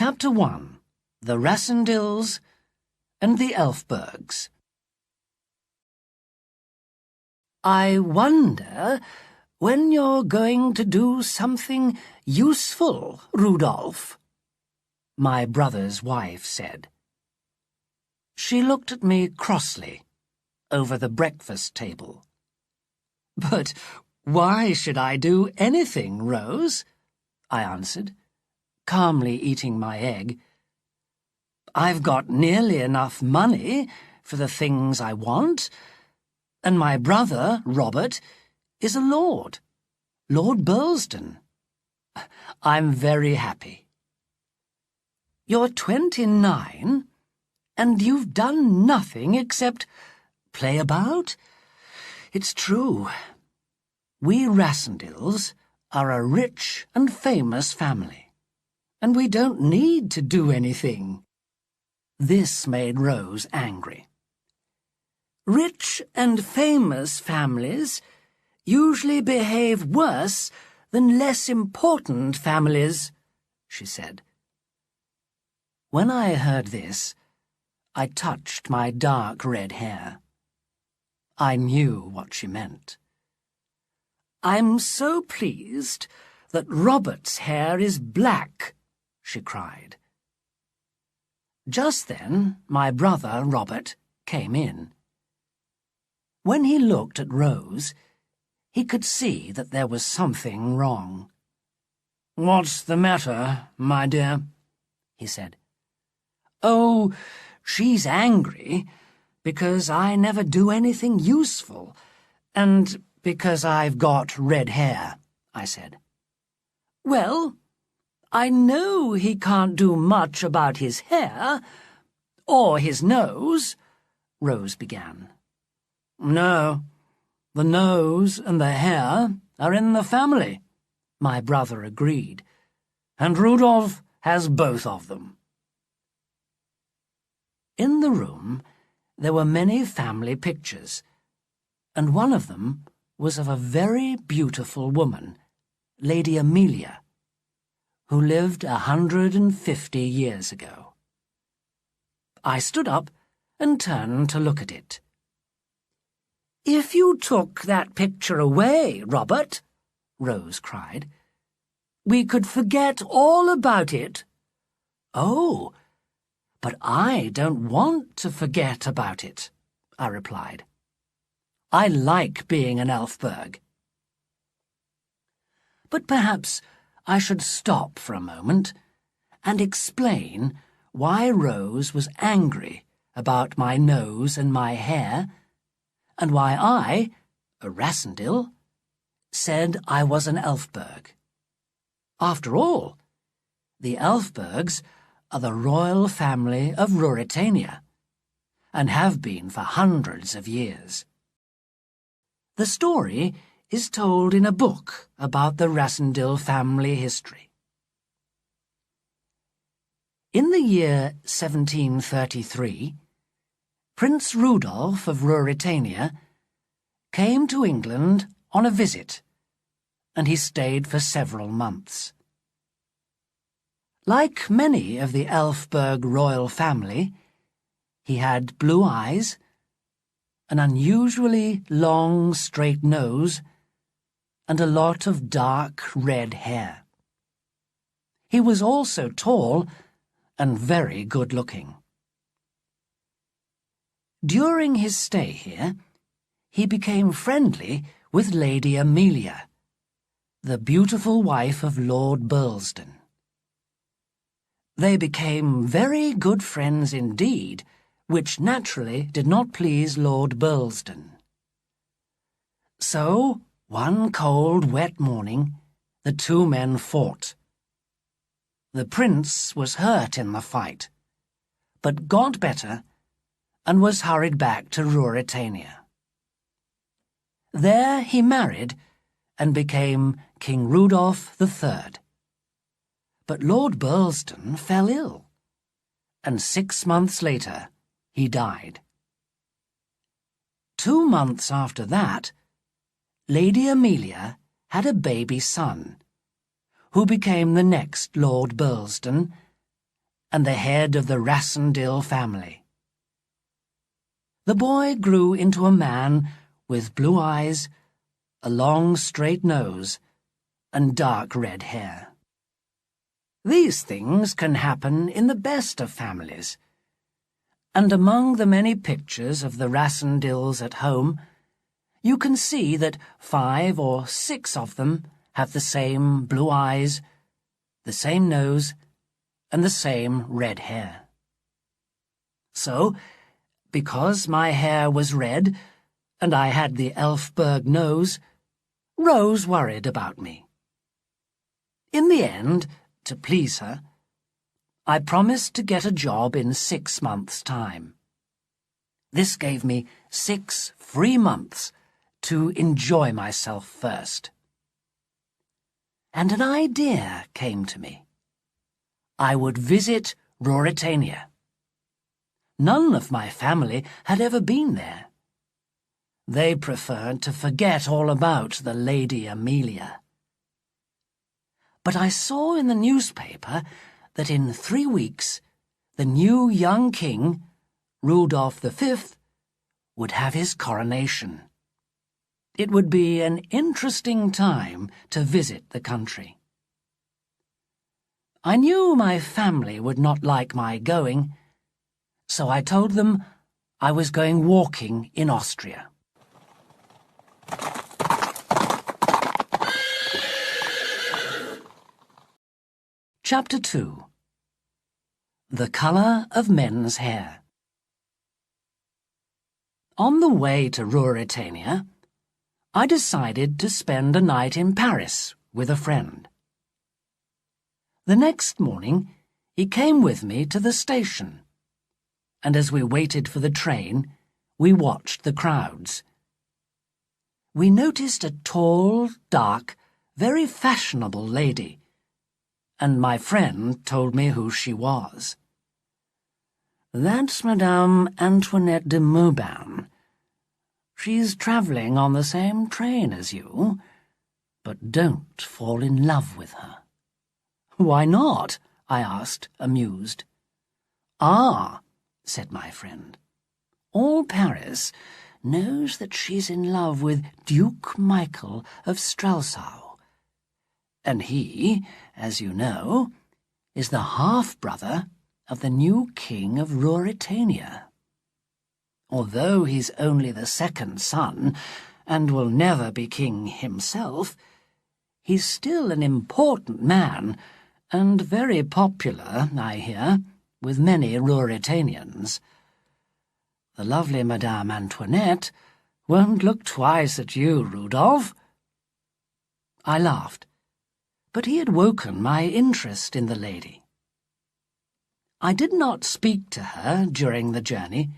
Chapter 1. The Rassendils and the Elfbergs. I wonder when you're going to do something useful, Rudolph, my brother's wife said. She looked at me crossly over the breakfast table. But why should I do anything, Rose? I answered, calmly eating my egg. I've got nearly enough money for the things I want, and my brother, Robert, is a lord, Lord Burlston. I'm very happy. You're 29, and you've done nothing except play about? It's true. We Rassendils are a rich and famous family, and we don't need to do anything. This made Rose angry. Rich and famous families usually behave worse than less important families, she said. When I heard this, I touched my dark red hair. I knew what she meant. I'm so pleased that Robert's hair is black, she cried. Just then, my brother, Robert, came in. When he looked at Rose, he could see that there was something wrong. "What's the matter, my dear?" he said. "Oh, she's angry because I never do anything useful, and because I've got red hair," I said. "Well, I know he can't do much about his hair, or his nose," Rose began. "No, the nose and the hair are in the family," my brother agreed, "and Rudolph has both of them." In the room, there were many family pictures, and one of them was of a very beautiful woman, Lady Amelia, who lived 150 years ago. I stood up and turned to look at it. "If you took that picture away, Robert," Rose cried, "we could forget all about it." "Oh, but I don't want to forget about it," I replied. "I like being an Elfberg." But perhaps I should stop for a moment and explain why Rose was angry about my nose and my hair, and why I, a Rassendil, said I was an Elfberg. After all, the Elfbergs are the royal family of Ruritania, and have been for hundreds of years. The story is told in a book about the Rassendil family history. In the year 1733, Prince Rudolph of Ruritania came to England on a visit, and he stayed for several months. Like many of the Elfberg royal family, he had blue eyes, an unusually long, straight nose, and a lot of dark red hair. He was also tall and very good-looking. During his stay here, he became friendly with Lady Amelia, the beautiful wife of Lord Burlston. They became very good friends indeed, which naturally did not please Lord Burlston. So, one cold, wet morning, the two men fought. The prince was hurt in the fight, but got better and was hurried back to Ruritania. There he married and became King Rudolph III. But Lord Burlston fell ill, and 6 months later he died. 2 months after that, Lady Amelia had a baby son, who became the next Lord Burlston and the head of the Rassendyll family. The boy grew into a man with blue eyes, a long straight nose, and dark red hair. These things can happen in the best of families, and among the many pictures of the Rassendylls at home, you can see that 5 or 6 of them have the same blue eyes, the same nose, and the same red hair. So, because my hair was red, and I had the Elfberg nose, Rose worried about me. In the end, to please her, I promised to get a job in 6 months' time. This gave me 6 free months to enjoy myself first. And an idea came to me. I would visit Ruritania. None of my family had ever been there. They preferred to forget all about the Lady Amelia. But I saw in the newspaper that in 3 weeks the new young king, Rudolph V, would have his coronation. It would be an interesting time to visit the country. I knew my family would not like my going, so I told them I was going walking in Austria. Chapter 2. The Colour of Men's Hair. On the way to Ruritania, I decided to spend a night in Paris with a friend. The next morning, he came with me to the station, and as we waited for the train, we watched the crowds. We noticed a tall, dark, very fashionable lady, and my friend told me who she was. That's Madame Antoinette de Mauban. She's travelling on the same train as you, but don't fall in love with her. Why not? I asked, amused. Ah, said my friend. All Paris knows that she's in love with Duke Michael of Strelsau, and he, as you know, is the half-brother of the new king of Ruritania. Although he's only the second son, and will never be king himself, he's still an important man, and very popular, I hear, with many Ruritanians. The lovely Madame Antoinette won't look twice at you, Rudolph. I laughed, but he had woken my interest in the lady. I did not speak to her during the journey,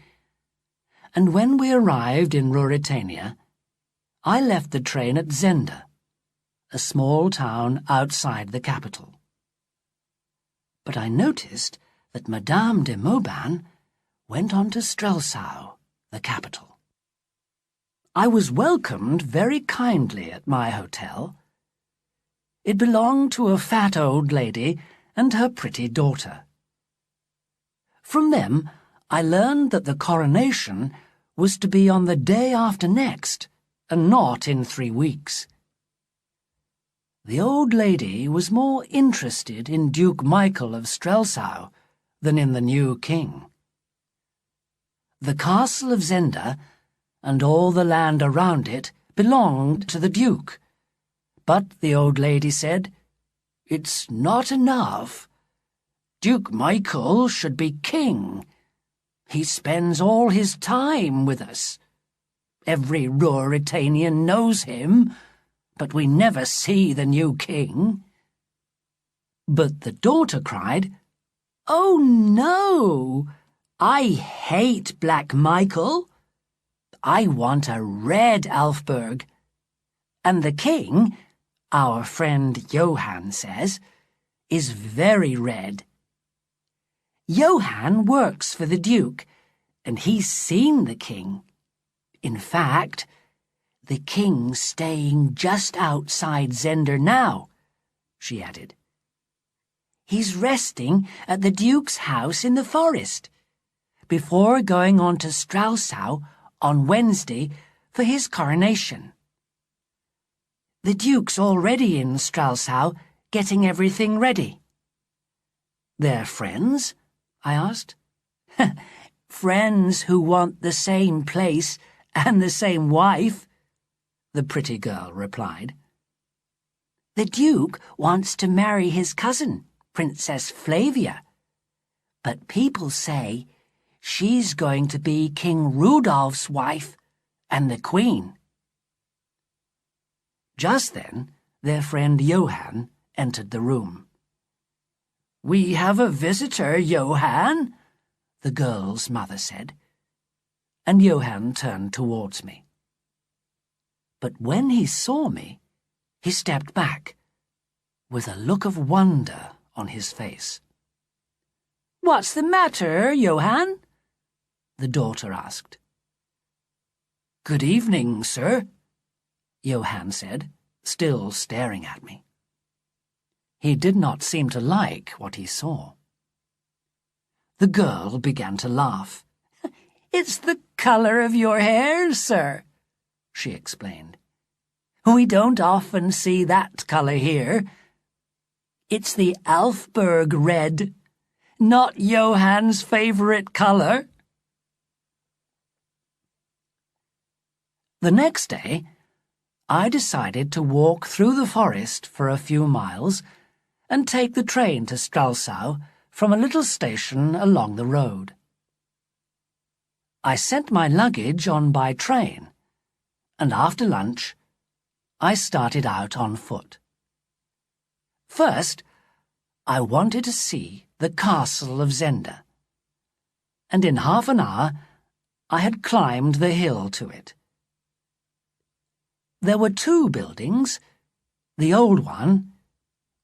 and when we arrived in Ruritania, I left the train at Zenda, a small town outside the capital. But I noticed that Madame de Mauban went on to Strelsau, the capital. I was welcomed very kindly at my hotel. It belonged to a fat old lady and her pretty daughter. From them, I learned that the coronation was to be on the day after next, and not in 3 weeks. The old lady was more interested in Duke Michael of Strelsau than in the new king. The castle of Zenda and all the land around it belonged to the duke, but the old lady said, "It's not enough. Duke Michael should be king. He spends all his time with us. Every Ruritanian knows him, but we never see the new king." But the daughter cried, "Oh, no! I hate Black Michael. I want a red Elfberg. And the king, our friend Johann says, is very red. Johann works for the Duke, and he's seen the king. In fact, the king's staying just outside Zenda now," she added. He's resting at the Duke's house in the forest, before going on to Strelsau on Wednesday for his coronation. The Duke's already in Strelsau, getting everything ready. They're friends? I asked. Friends who want the same place and the same wife, the pretty girl replied. The Duke wants to marry his cousin, Princess Flavia, but people say she's going to be King Rudolph's wife and the Queen. Just then, their friend Johann entered the room. We have a visitor, Johann, the girl's mother said, and Johann turned towards me. But when he saw me, he stepped back, with a look of wonder on his face. What's the matter, Johann? The daughter asked. Good evening, sir, Johann said, still staring at me. He did not seem to like what he saw. The girl began to laugh. It's the colour of your hair, sir, she explained. We don't often see that colour here. It's the Alfberg red, not Johann's favourite colour. The next day, I decided to walk through the forest for a few miles and take the train to Strelsau from a little station along the road. I sent my luggage on by train, and after lunch, I started out on foot. First, I wanted to see the castle of Zenda, and in half an hour I had climbed the hill to it. There were two buildings, the old one,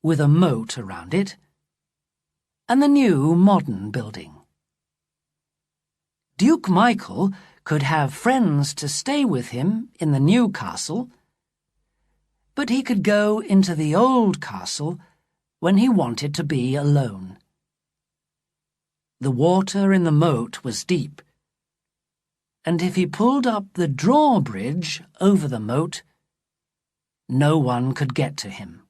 with a moat around it, and the new modern building. Duke Michael could have friends to stay with him in the new castle, but he could go into the old castle when he wanted to be alone. The water in the moat was deep, and if he pulled up the drawbridge over the moat, no one could get to him.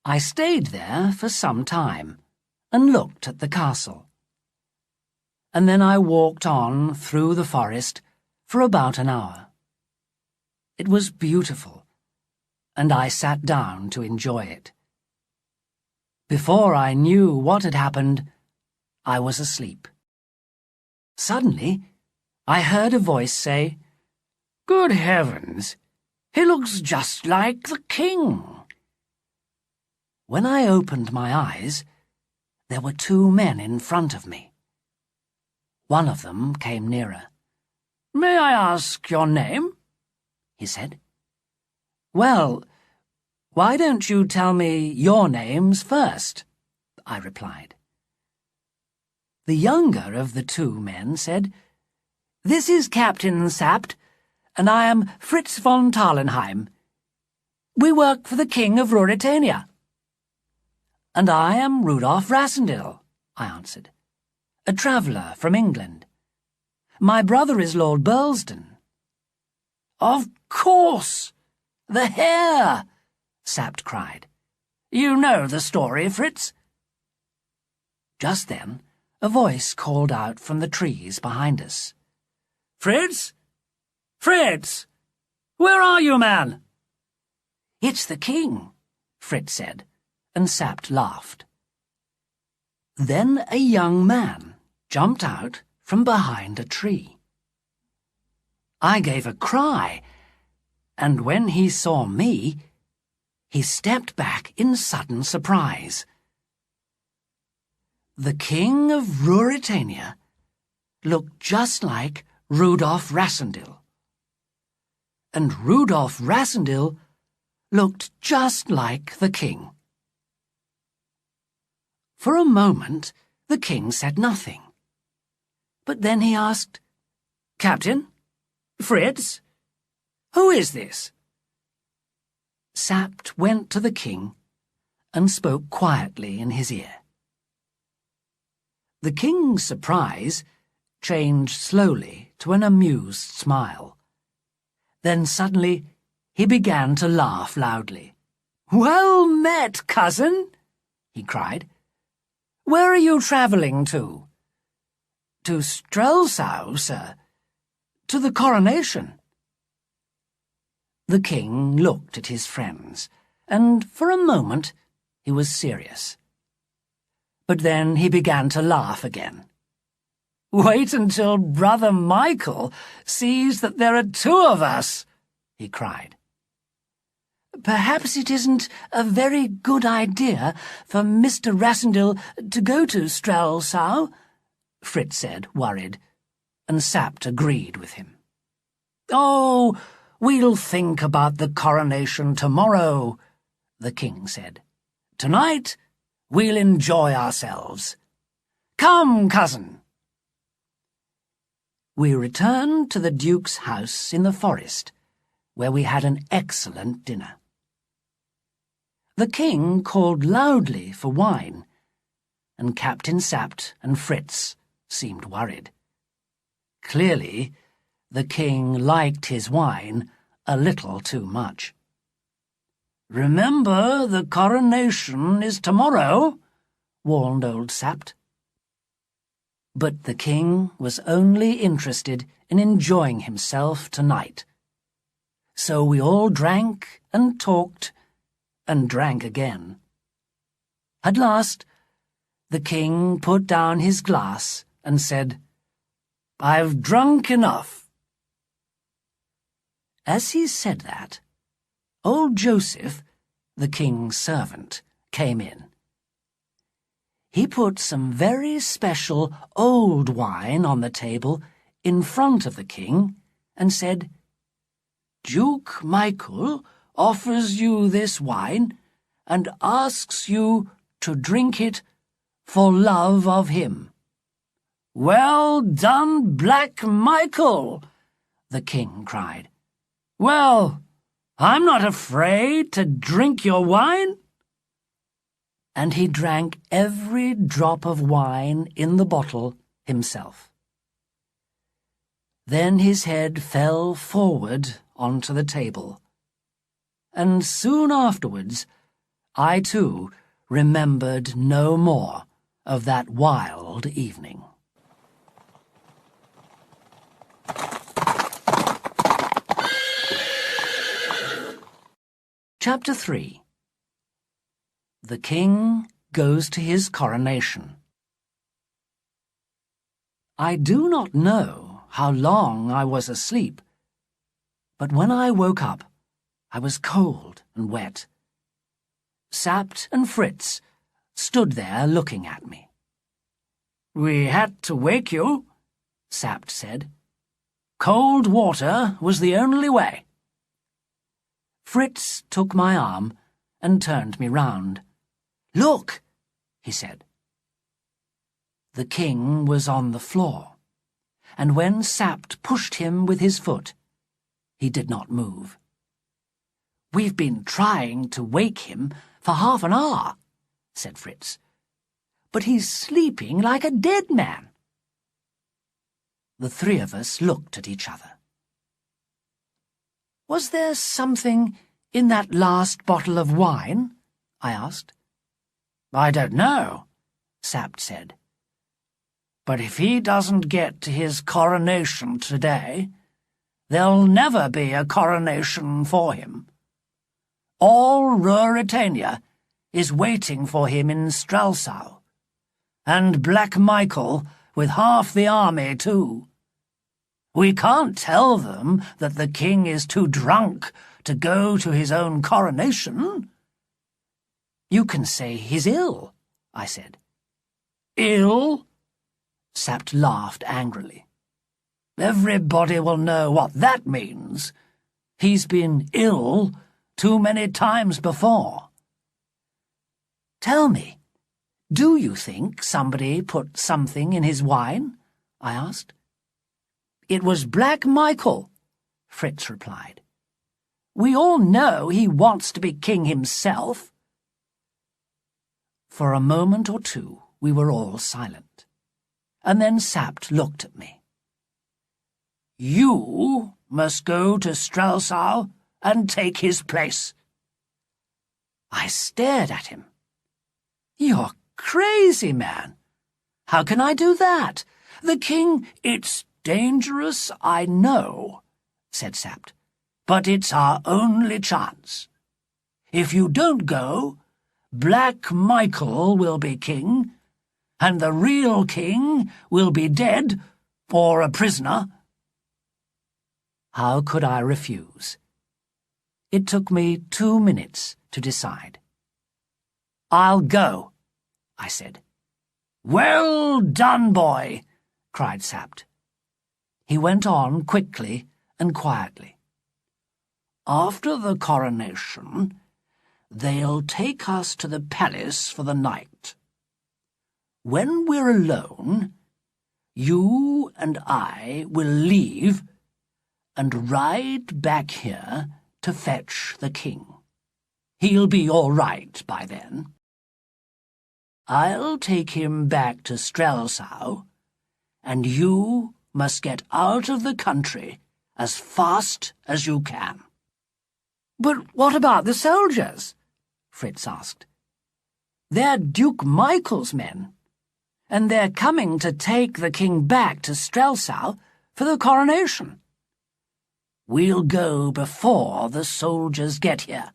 I stayed there for some time and looked at the castle. And then I walked on through the forest for about an hour. It was beautiful, and I sat down to enjoy it. Before I knew what had happened, I was asleep. Suddenly, I heard a voice say, "Good heavens, he looks just like the king." When I opened my eyes, there were two men in front of me. One of them came nearer. "May I ask your name?" he said. "Well, why don't you tell me your names first?" I replied. The younger of the two men said, "This is Captain Sapt, and I am Fritz von Tarlenheim. We work for the King of Ruritania." "And I am Rudolf Rassendyll," I answered, "a traveller from England. My brother is Lord Burlesdon." "Of course! The hair!" Sapt cried. "You know the story, Fritz?" Just then, a voice called out from the trees behind us. "Fritz? Fritz! Where are you, man?" "It's the king," Fritz said, and Sapt laughed. Then a young man jumped out from behind a tree. I gave a cry, and when he saw me, he stepped back in sudden surprise. The King of Ruritania looked just like Rudolf Rassendyll, and Rudolf Rassendyll looked just like the king. For a moment, the king said nothing. But then he asked, "Captain? Fritz? Who is this?" Sapt went to the king and spoke quietly in his ear. The king's surprise changed slowly to an amused smile. Then suddenly he began to laugh loudly. "Well met, cousin," he cried. "Where are you travelling to?" "To Strelsau, sir. To the coronation." The king looked at his friends, and for a moment he was serious. But then he began to laugh again. "Wait until Brother Michael sees that there are two of us," he cried. "Perhaps it isn't a very good idea for Mr. Rassendyll to go to Strelsau," Fritz said, worried, and Sapt agreed with him. "Oh, we'll think about the coronation tomorrow," the king said. "Tonight we'll enjoy ourselves. Come, cousin." We returned to the Duke's house in the forest, where we had an excellent dinner. The king called loudly for wine, and Captain Sapt and Fritz seemed worried. Clearly, the king liked his wine a little too much. "Remember, the coronation is tomorrow," warned old Sapt. But the king was only interested in enjoying himself tonight. So we all drank and talked and drank again. At last, the king put down his glass and said, "I've drunk enough." As he said that, old Joseph, the king's servant, came in. He put some very special old wine on the table in front of the king and said, "Duke Michael offers you this wine and asks you to drink it for love of him." "Well done, Black Michael!" the king cried. "Well, I'm not afraid to drink your wine." And he drank every drop of wine in the bottle himself. Then his head fell forward onto the table, and soon afterwards I too remembered no more of that wild evening. Chapter 3. The King Goes to His Coronation. I do not know how long I was asleep, but when I woke up, I was cold and wet. Sapt and Fritz stood there looking at me. "We had to wake you," Sapt said. "Cold water was the only way." Fritz took my arm and turned me round. "Look," he said. The king was on the floor, and when Sapt pushed him with his foot, he did not move. "We've been trying to wake him for half an hour," said Fritz, "but he's sleeping like a dead man." The three of us looked at each other. "Was there something in that last bottle of wine?" I asked. "I don't know," Sapt said. "But if he doesn't get to his coronation today, there'll never be a coronation for him. All Ruritania is waiting for him in Strelsau, and Black Michael with half the army too. We can't tell them that the king is too drunk to go to his own coronation." "You can say he's ill," I said. "Ill?" Sapt laughed angrily. "Everybody will know what that means. He's been ill too many times before." "Tell me, do you think somebody put something in his wine?" I asked. "It was Black Michael," Fritz replied. "We all know he wants to be king himself." For a moment or two we were all silent, and then Sapt looked at me. "You must go to Strelsau and take his place." I stared at him. "You're crazy, man. How can I do that? The king—" "It's dangerous, I know," said Sapt, "but it's our only chance. If you don't go, Black Michael will be king, and the real king will be dead or a prisoner." How could I refuse? It took me 2 minutes to decide. "I'll go," I said. "Well done, boy," cried Sapt. He went on quickly and quietly. "After the coronation, they'll take us to the palace for the night. When we're alone, you and I will leave and ride back here to fetch the king. He'll be all right by then. I'll take him back to Strelsau, and you must get out of the country as fast as you can." "But what about the soldiers?" Fritz asked. "They're Duke Michael's men, and they're coming to take the king back to Strelsau for the coronation." "We'll go before the soldiers get here,"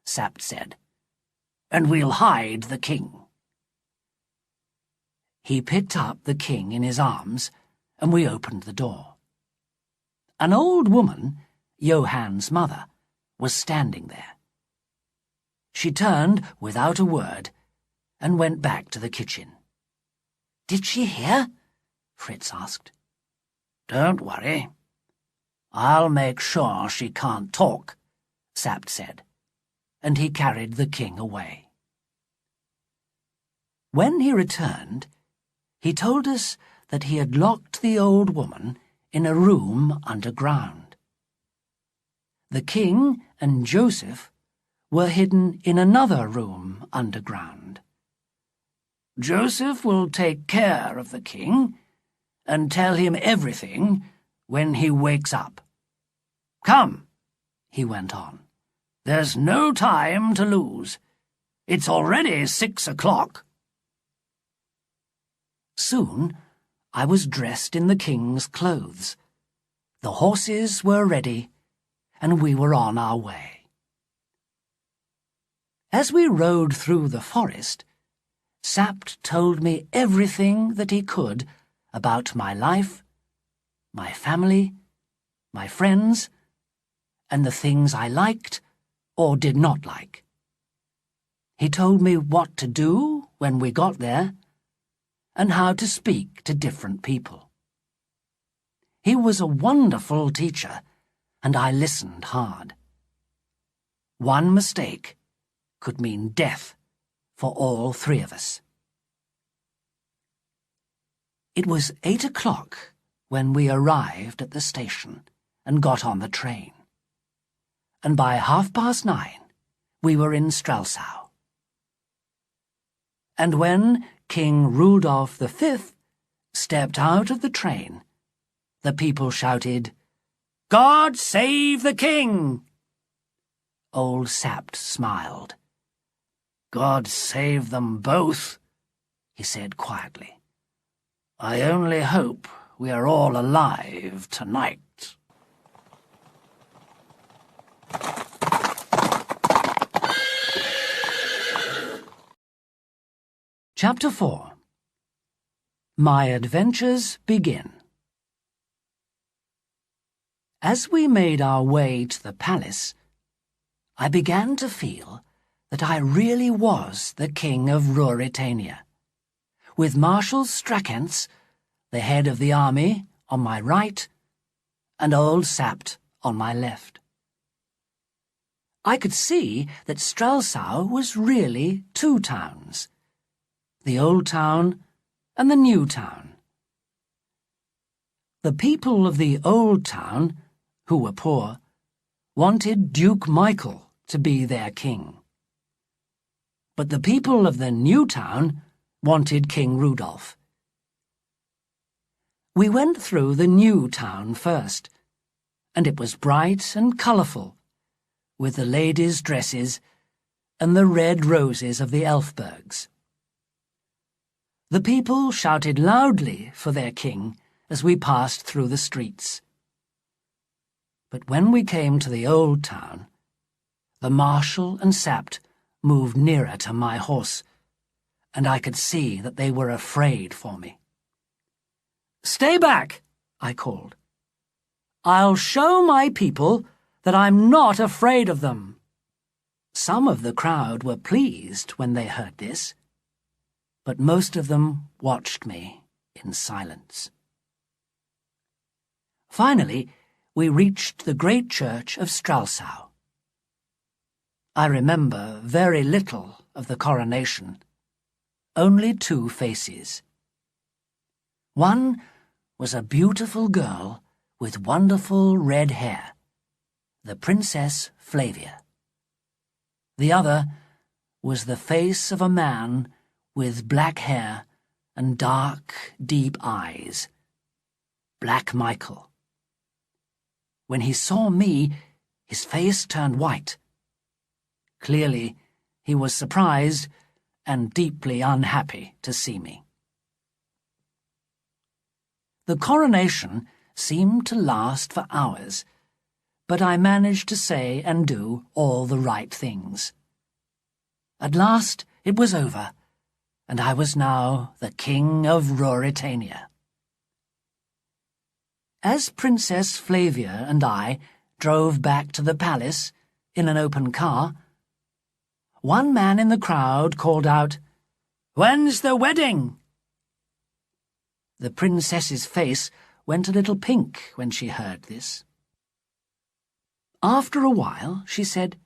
Sapt said, "and we'll hide the king." He picked up the king in his arms, and we opened the door. An old woman, Johann's mother, was standing there. She turned without a word and went back to the kitchen. "Did she hear?" Fritz asked. "Don't worry. I'll make sure she can't talk," Sapt said, and he carried the king away. When he returned, he told us that he had locked the old woman in a room underground. The king and Joseph were hidden in another room underground. "Joseph will take care of the king and tell him everything when he wakes up. Come," he went on. "There's no time to lose. It's already 6 o'clock." Soon I was dressed in the king's clothes. The horses were ready, and we were on our way. As we rode through the forest, Sapt told me everything that he could about my life, my family, my friends, and the things I liked or did not like. He told me what to do when we got there, and how to speak to different people. He was a wonderful teacher, and I listened hard. One mistake could mean death for all 3 of us. It was 8 o'clock when we arrived at the station and got on the train, and by 9:30 we were in Strelsau. And when King Rudolph V stepped out of the train, the people shouted, "God save the king!" Old Sapt smiled. "God save them both," he said quietly. "I only hope we are all alive tonight." Chapter 4. My Adventures Begin. As we made our way to the palace, I began to feel that I really was the king of Ruritania, with Marshal Strackentz, the head of the army, on my right, and old Sapt on my left. I could see that Strelsau was really 2 towns, the old town and the new town. The people of the old town, who were poor, wanted Duke Michael to be their king. but the people of the new town wanted King Rudolph. We went through the new town first, and it was bright and colourful, with the ladies' dresses and the red roses of the Elfbergs. The people shouted loudly for their king as we passed through the streets. But when we came to the old town, the marshal and Sapt moved nearer to my horse, and I could see that they were afraid for me. "Stay back," I called. "I'll show my people that I'm not afraid of them." Some of the crowd were pleased when they heard this, but most of them watched me in silence. Finally, we reached the great church of Stralsau. I remember very little of the coronation, only 2 faces. One was a beautiful girl with wonderful red hair, the Princess Flavia. The other was the face of a man with black hair and dark, deep eyes, Black Michael. When he saw me, his face turned white. Clearly, he was surprised and deeply unhappy to see me. The coronation seemed to last for hours, but I managed to say and do all the right things. At last it was over, and I was now the King of Ruritania. As Princess Flavia and I drove back to the palace in an open car, one man in the crowd called out, "When's the wedding?" The princess's face went a little pink when she heard this. After a while, she said,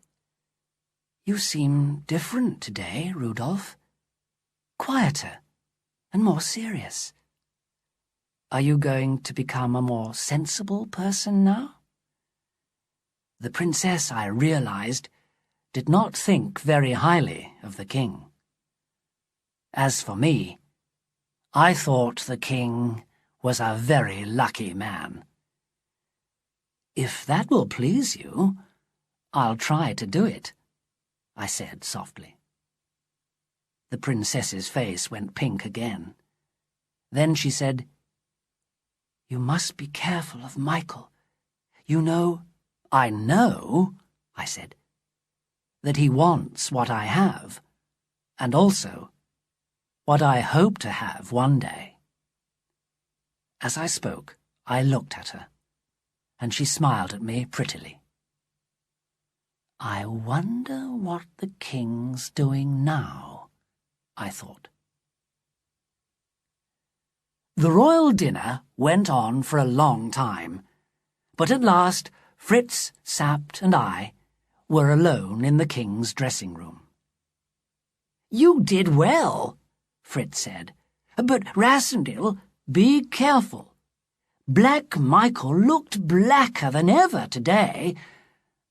"You seem different today, Rudolph. Quieter and more serious. Are you going to become a more sensible person now?" The princess, I realized, did not think very highly of the king. As for me, I thought the king was a very lucky man. "If that will please you, I'll try to do it," I said softly. The princess's face went pink again. Then she said, "You must be careful of Michael. You know—" "I know," I said, "that he wants what I have, and also what I hope to have one day." As I spoke, I looked at her, and she smiled at me prettily. I wonder what the king's doing now, I thought. The royal dinner went on for a long time, but at last Fritz, Sapt, and I were alone in the king's dressing room. "You did well," Fritz said, "but Rassendyll, be careful. Black Michael looked blacker than ever today,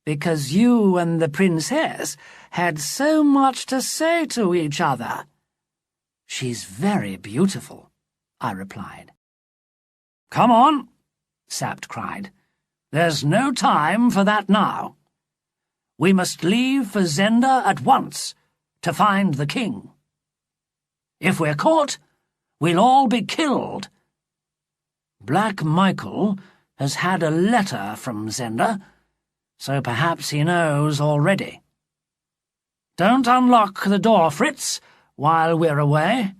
because you and the princess had so much to say to each other." "She's very beautiful," I replied. "Come on," Sapt cried. "There's no time for that now. We must leave for Zenda at once to find the king. If we're caught, we'll all be killed. Black Michael has had a letter from Zenda, so perhaps he knows already. Don't unlock the door, Fritz, while we're away,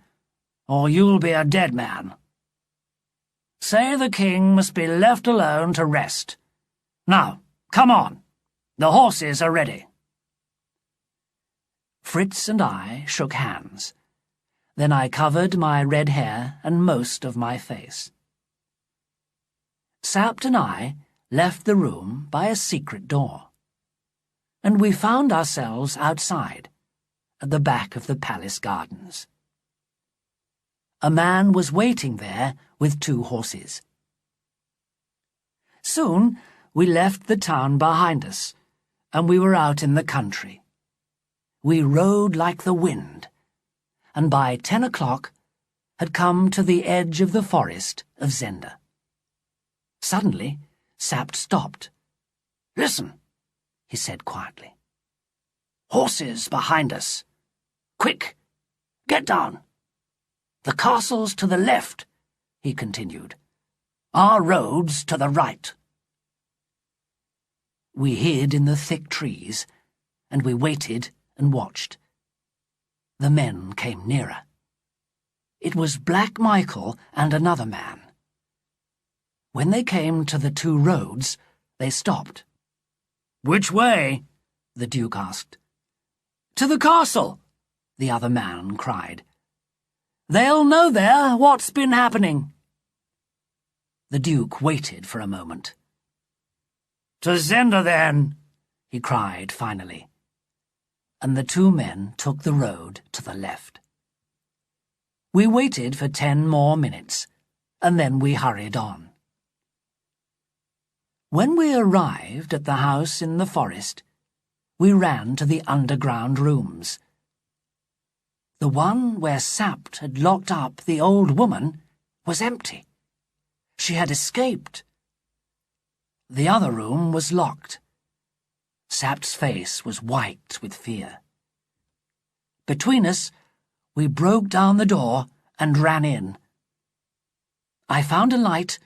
or you'll be a dead man. Say the king must be left alone to rest. Now, come on. The horses are ready." Fritz and I shook hands. Then I covered my red hair and most of my face. Sapt and I left the room by a secret door, and we found ourselves outside, at the back of the palace gardens. A man was waiting there with 2 horses. Soon we left the town behind us, and we were out in the country. we rode like the wind, and by 10 o'clock had come to the edge of the forest of Zenda. Suddenly, Sapt stopped. "Listen," he said quietly. "Horses behind us. Quick, get down. The castle's to the left," he continued. "Our road's to the right." We hid in the thick trees, and we waited and watched. The men came nearer. It was Black Michael and another man. When they came to the two roads, they stopped. "Which way?" the Duke asked. "To the castle," the other man cried. "They'll know there what's been happening." The Duke waited for a moment. "To Zenda, then," he cried finally, and the two men took the road to the left. We waited for 10 more minutes, and then we hurried on. When we arrived at the house in the forest, we ran to the underground rooms. The one where Sapt had locked up the old woman was empty. She had escaped. The other room was locked. Sapt's face was white with fear. Between us, we broke down the door and ran in. I found a light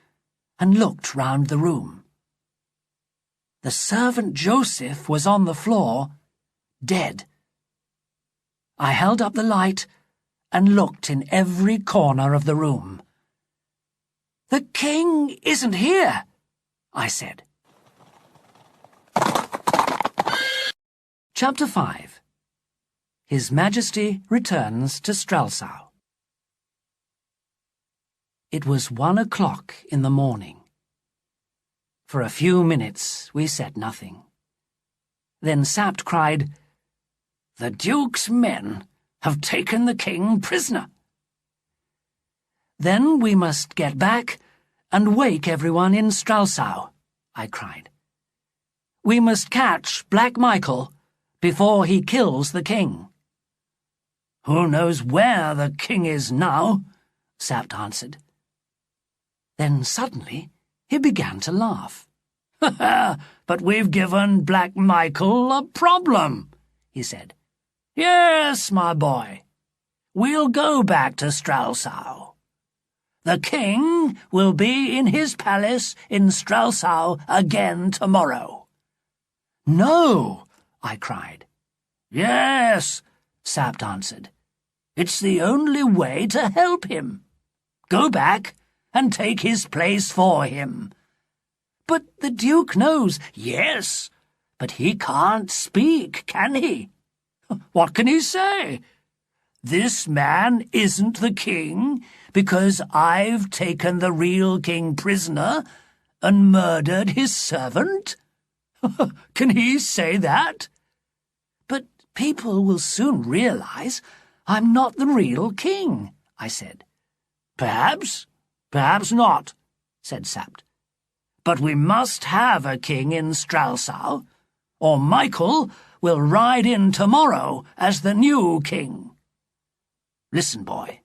and looked round the room. The servant Joseph was on the floor, dead. I held up the light and looked in every corner of the room. "The king isn't here," I said. Chapter 5. His Majesty returns to Strelsau. It was 1 o'clock in the morning. For a few minutes we said nothing. Then Sapt cried, "The Duke's men have taken the king prisoner." "Then we must get back and wake everyone in Strelsau," I cried. "We must catch Black Michael before he kills the king." "Who knows where the king is now?" Sapt answered. Then suddenly he began to laugh. "But we've given Black Michael a problem," he said. "Yes, my boy. We'll go back to Strelsau. The king will be in his palace in Strelsau again tomorrow." "No!" I cried. "Yes," Sapt answered. "It's the only way to help him. Go back and take his place for him." "But the Duke knows." "Yes, but he can't speak, can he? What can he say? This man isn't the king because I've taken the real king prisoner and murdered his servant? Can he say that?" "But people will soon realize I'm not the real king," I said. "Perhaps, perhaps not," said Sapt. "But we must have a king in Strelsau, or Michael will ride in tomorrow as the new king. Listen, boy,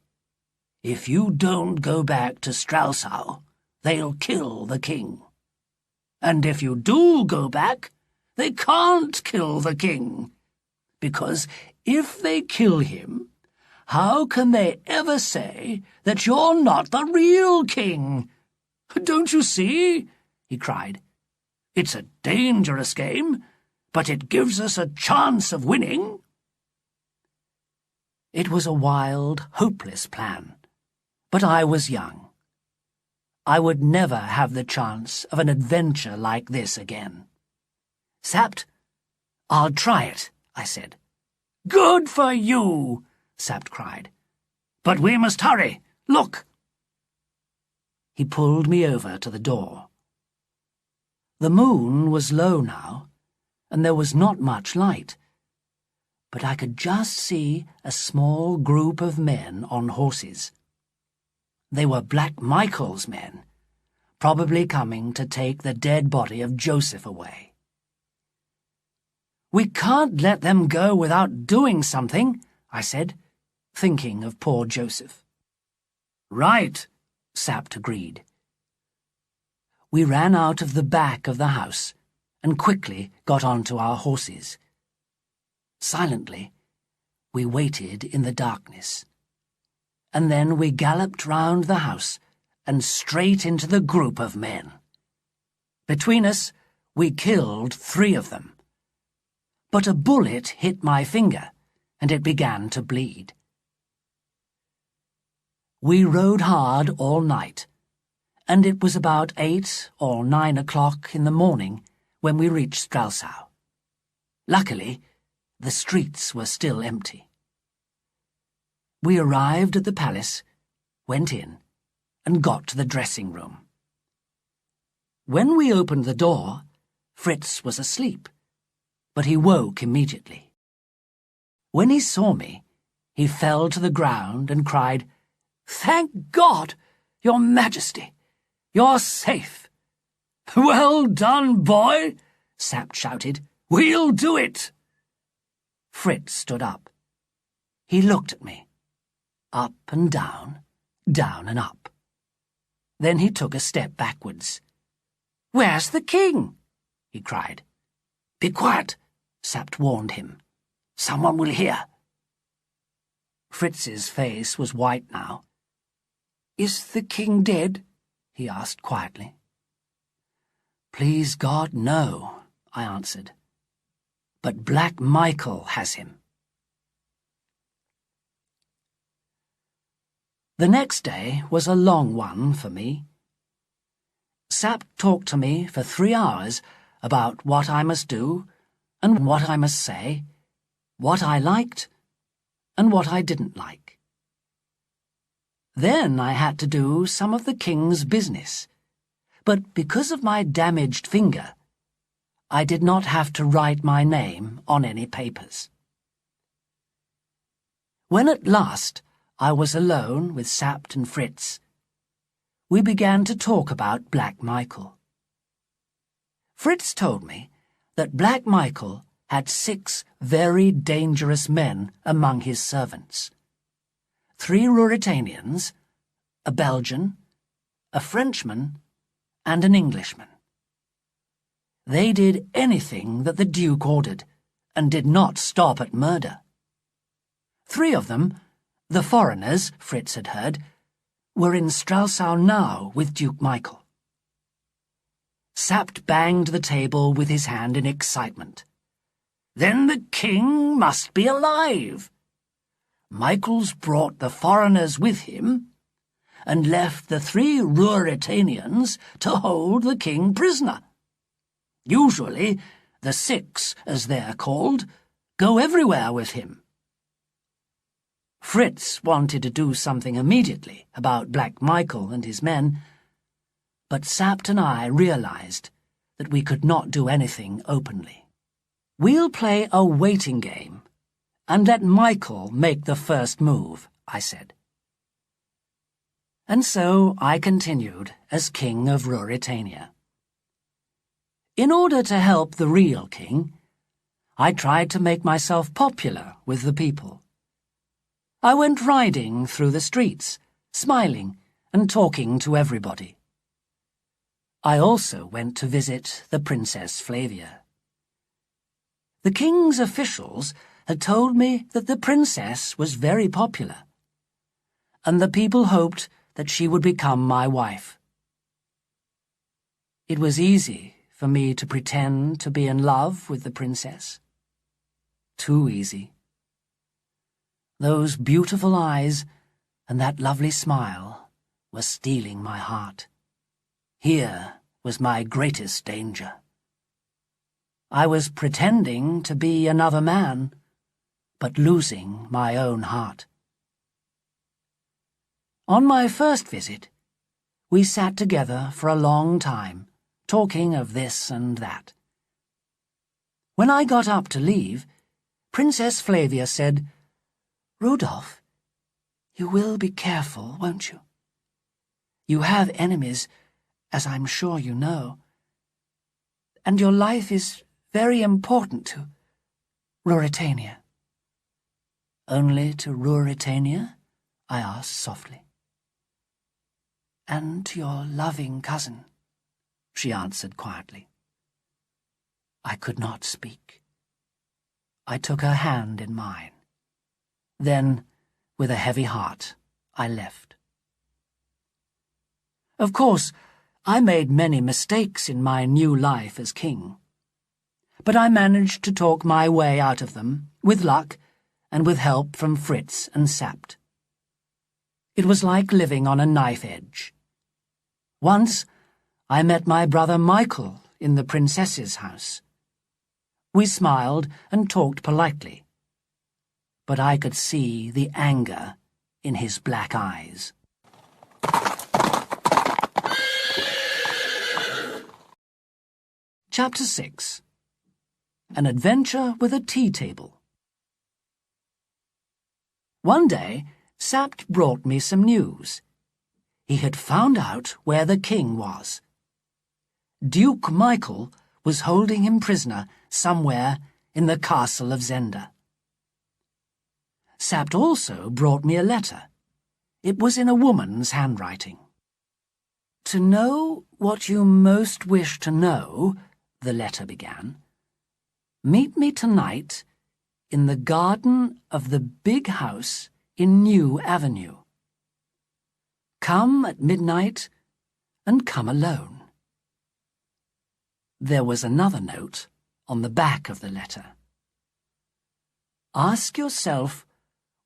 if you don't go back to Strelsau, they'll kill the king. And if you do go back, they can't kill the king, because if they kill him, how can they ever say that you're not the real king? Don't you see?" he cried. "It's a dangerous game, but it gives us a chance of winning." It was a wild, hopeless plan, but I was young. I would never have the chance of an adventure like this again. "Sapt, I'll try it," I said. "Good for you," Sapt cried. "But we must hurry. Look!" He pulled me over to the door. The moon was low now, and there was not much light, but I could just see a small group of men on horses. They were Black Michael's men, probably coming to take the dead body of Joseph away. We can't let them go without doing something, I said, thinking of poor Joseph. Right, Sapt agreed. We ran out of the back of the house and quickly got onto our horses. Silently, we waited in the darkness, and then we galloped round the house and straight into the group of men. Between us, we killed 3 of them. But a bullet hit my finger, and it began to bleed. We rode hard all night, and it was about 8 or 9 o'clock in the morning when we reached Strelsau. Luckily, the streets were still empty. We arrived at the palace, went in, and got to the dressing room. When we opened the door, Fritz was asleep, but he woke immediately. When he saw me, he fell to the ground and cried, "Thank God, Your Majesty! You're safe." "Well done, boy," Sapt shouted. "We'll do it." Fritz stood up. He looked at me. Up and down, down and up. Then he took a step backwards. "Where's the king?" he cried. "Be quiet," Sapt warned him. "Someone will hear." Fritz's face was white now. "Is the king dead?" he asked quietly. "Please God, no," I answered. "But Black Michael has him." The next day was a long one for me. Sapt talked to me for 3 hours about what I must do and what I must say, what I liked and what I didn't like. Then I had to do some of the king's business, but because of my damaged finger, I did not have to write my name on any papers. When at last I was alone with Sapt and Fritz, we began to talk about Black Michael. Fritz told me that Black Michael had 6 very dangerous men among his servants. 3 Ruritanians, a Belgian, a Frenchman, and an Englishman. They did anything that the Duke ordered, and did not stop at murder. 3 of them, the foreigners, Fritz had heard, were in Strelsau now with Duke Michael. Sapt banged the table with his hand in excitement. "Then the king must be alive. Michael's brought the foreigners with him, and left the 3 Ruritanians to hold the king prisoner. Usually, the 6, as they're called, go everywhere with him." Fritz wanted to do something immediately about Black Michael and his men, but Sapt and I realized that we could not do anything openly. "We'll play a waiting game, and let Michael make the first move," I said. And so I continued as King of Ruritania. In order to help the real king, I tried to make myself popular with the people. I went riding through the streets, smiling and talking to everybody. I also went to visit the Princess Flavia. The king's officials had told me that the princess was very popular, and the people hoped that she would become my wife. It was easy for me to pretend to be in love with the princess. Too easy. Those beautiful eyes and that lovely smile were stealing my heart. Here was my greatest danger. I was pretending to be another man, but losing my own heart. On my first visit, we sat together for a long time, talking of this and that. When I got up to leave, Princess Flavia said, "Rudolph, you will be careful, won't you? You have enemies, as I'm sure you know, and your life is very important to Ruritania. Only to Ruritania? I asked softly. And to your loving cousin, she answered quietly. I could not speak. I took her hand in mine. Then, with a heavy heart, I left. Of course, I made many mistakes in my new life as king. But I managed to talk my way out of them, with luck, and with help from Fritz and Sapt. It was like living on a knife edge. Once, I met my brother Michael in the princess's house. We smiled and talked politely, but I could see the anger in his black eyes. Chapter 6. An Adventure with a Tea Table. One day, Sapt brought me some news. He had found out where the king was. Duke Michael was holding him prisoner somewhere in the castle of Zenda. Sapt also brought me a letter. It was in a woman's handwriting. To know what you most wish to know, the letter began, meet me tonight in the garden of the big house in New Avenue. Come at midnight and come alone. There was another note on the back of the letter. Ask yourself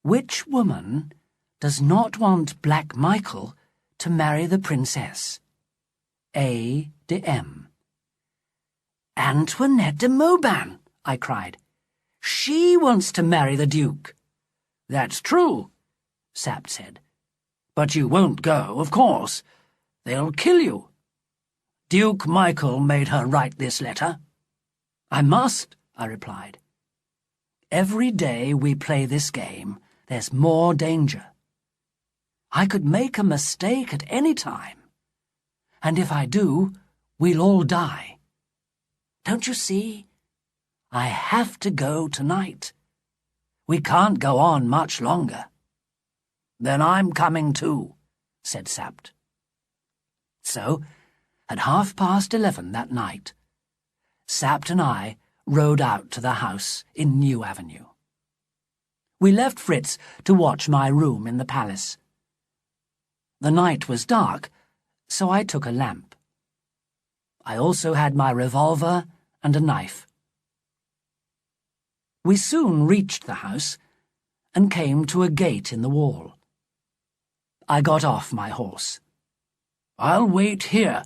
which woman does not want Black Michael to marry the princess. A. de M. Antoinette de Mauban, I cried. She wants to marry the Duke. That's true, Sapt said. But you won't go, of course. They'll kill you. Duke Michael made her write this letter. I must, I replied. Every day we play this game, there's more danger. I could make a mistake at any time. And if I do, we'll all die. Don't you see? I have to go tonight. We can't go on much longer. Then I'm coming too, said Sapt. So, at 11:30 that night, Sapt and I rode out to the house in New Avenue. We left Fritz to watch my room in the palace. The night was dark, so I took a lamp. I also had my revolver and a knife. We soon reached the house and came to a gate in the wall. I got off my horse. I'll wait here,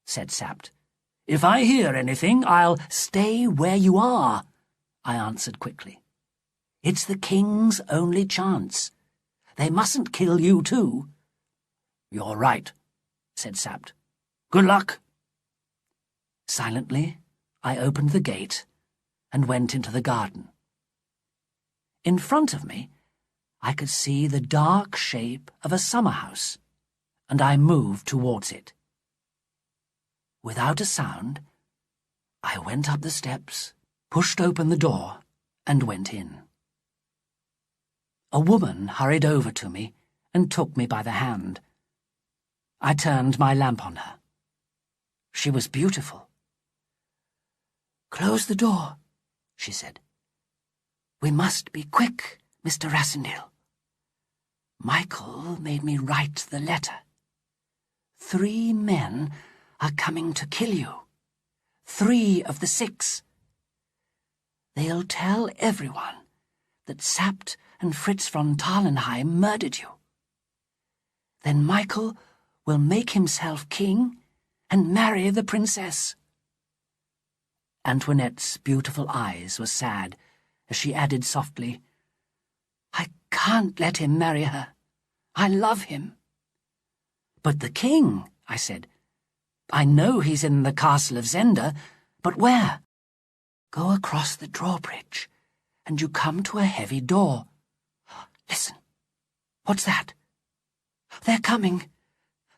said Sapt. If I hear anything, I'll stay where you are, I answered quickly. It's the king's only chance. They mustn't kill you too. You're right, said Sapt. Good luck. Silently, I opened the gate and went into the garden. In front of me, I could see the dark shape of a summer house, and I moved towards it. Without a sound, I went up the steps, pushed open the door, and went in. A woman hurried over to me and took me by the hand. I turned my lamp on her. She was beautiful. Close the door, she said. We must be quick, Mr. Rassendyll. Michael made me write the letter. 3 men are coming to kill you. 3 of the 6. They'll tell everyone that Sapt and Fritz von Tarlenheim murdered you. Then Michael will make himself king and marry the princess. Antoinette's beautiful eyes were sad as she added softly, I can't let him marry her. I love him. But the king, I said. I know he's in the castle of Zenda, but where? Go across the drawbridge, and you come to a heavy door. Listen. What's that? They're coming.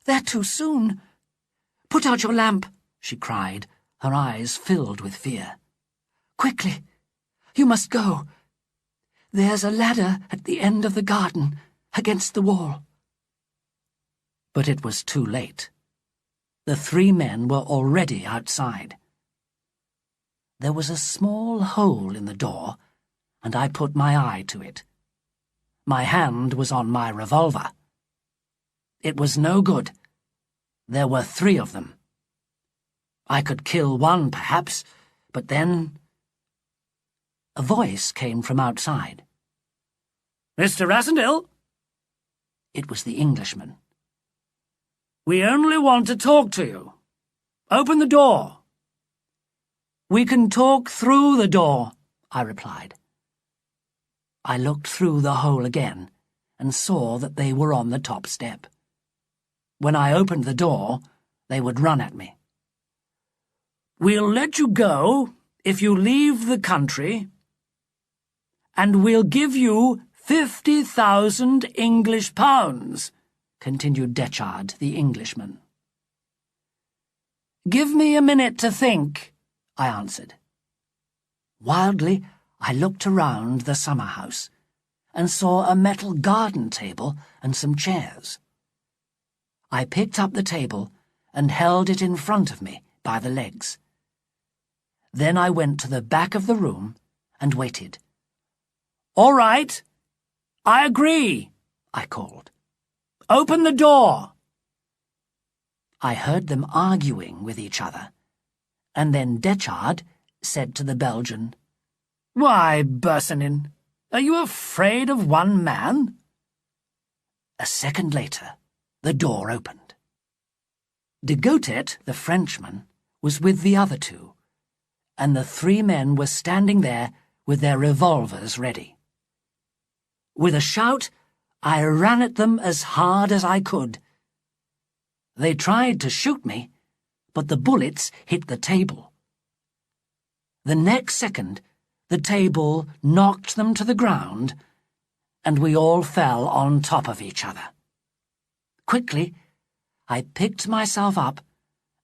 They're too soon. Put out your lamp, she cried, her eyes filled with fear. Quickly. You must go. There's a ladder at the end of the garden, against the wall." But it was too late. The 3 men were already outside. There was a small hole in the door, and I put my eye to it. My hand was on my revolver. It was no good. There were 3 of them. I could kill one, perhaps, but then... A voice came from outside. "Mr. Rassendyll?" It was the Englishman. "We only want to talk to you. Open the door." "We can talk through the door," I replied. I looked through the hole again and saw that they were on the top step. When I opened the door, they would run at me. "We'll let you go if you leave the country, and we'll give you 50,000 English pounds, continued Detchard, the Englishman. "Give me a minute to think," I answered. Wildly, I looked around the summer house and saw a metal garden table and some chairs. I picked up the table and held it in front of me by the legs. Then I went to the back of the room and waited. "All right, I agree," I called. "Open the door." I heard them arguing with each other, and then Detchard said to the Belgian, "Why, Bersenin, are you afraid of one man?" A second later, the door opened. De Gotet, the Frenchman, was with the other 2, and the 3 men were standing there with their revolvers ready. With a shout, I ran at them as hard as I could. They tried to shoot me, but the bullets hit the table. The next second, the table knocked them to the ground, and we all fell on top of each other. Quickly, I picked myself up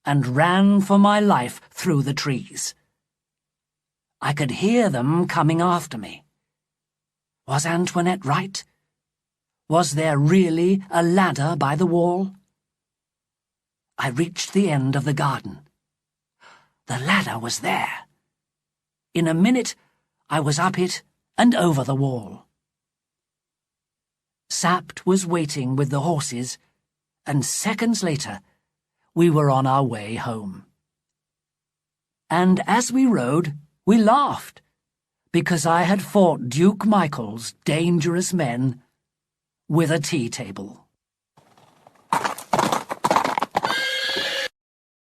and ran for my life through the trees. I could hear them coming after me. Was Antoinette right? Was there really a ladder by the wall? I reached the end of the garden. The ladder was there. In a minute, I was up it and over the wall. Sapt was waiting with the horses, and seconds later, we were on our way home. And as we rode, we laughed, because I had fought Duke Michael's dangerous men with a tea table.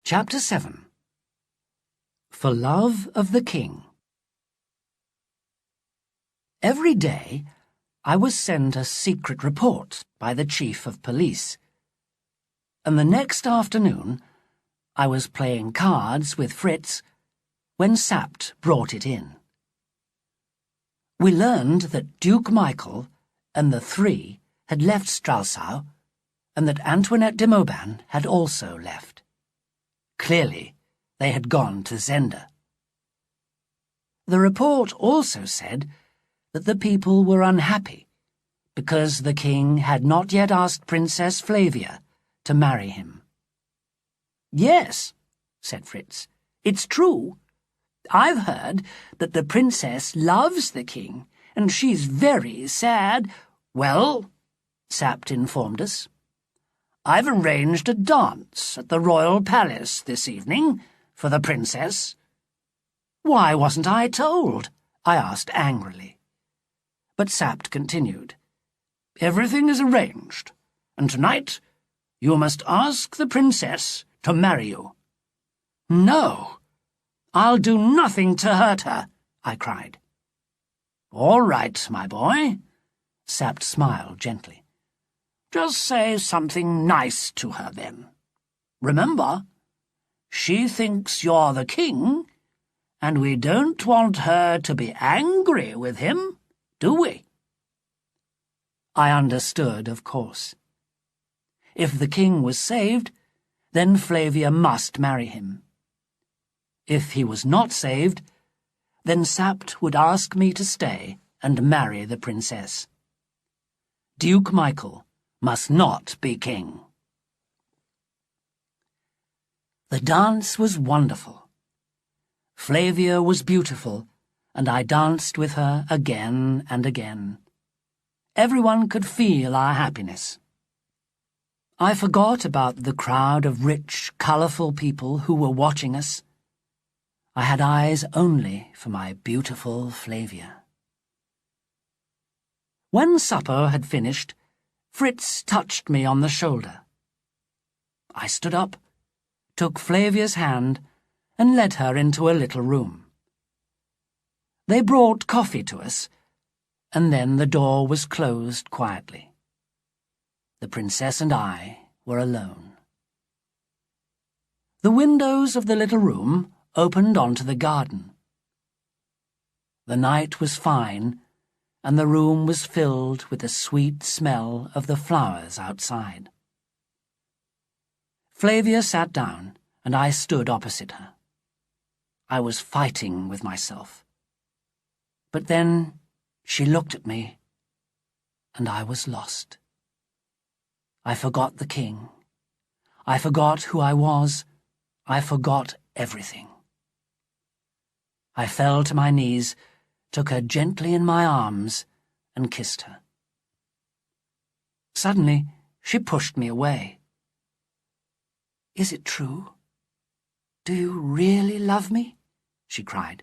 Chapter 7. For Love of the King. Every day, I was sent a secret report by the Chief of Police, and the next afternoon I was playing cards with Fritz when Sapt brought it in. We learned that Duke Michael and the 3 had left Stralsau, and that Antoinette de Mauban had also left. Clearly, they had gone to Zenda. The report also said that the people were unhappy because the king had not yet asked Princess Flavia to marry him. "Yes," said Fritz, "it's true. I've heard that the princess loves the king, and she's very sad." "Well," Sapt informed us, "I've arranged a dance at the royal palace this evening for the princess." "Why wasn't I told?" I asked angrily. But Sapt continued, "Everything is arranged, and tonight you must ask the princess to marry you." "No, I'll do nothing to hurt her," I cried. "All right, my boy," Sapt smiled gently. "Just say something nice to her then. Remember, she thinks you're the king, and we don't want her to be angry with him, do we?" I understood, of course. If the king was saved, then Flavia must marry him. If he was not saved, then Sapt would ask me to stay and marry the princess. Duke Michael must not be king. The dance was wonderful. Flavia was beautiful, and I danced with her again and again. Everyone could feel our happiness. I forgot about the crowd of rich, colourful people who were watching us. I had eyes only for my beautiful Flavia. When supper had finished, Fritz touched me on the shoulder. I stood up, took Flavia's hand, and led her into a little room. They brought coffee to us, and then the door was closed quietly. The princess and I were alone. The windows of the little room opened onto the garden. The night was fine, and the room was filled with the sweet smell of the flowers outside. Flavia sat down, and I stood opposite her. I was fighting with myself. But then she looked at me, and I was lost. I forgot the king. I forgot who I was. I forgot everything. I fell to my knees, took her gently in my arms, and kissed her. Suddenly, she pushed me away. "Is it true? Do you really love me?" she cried.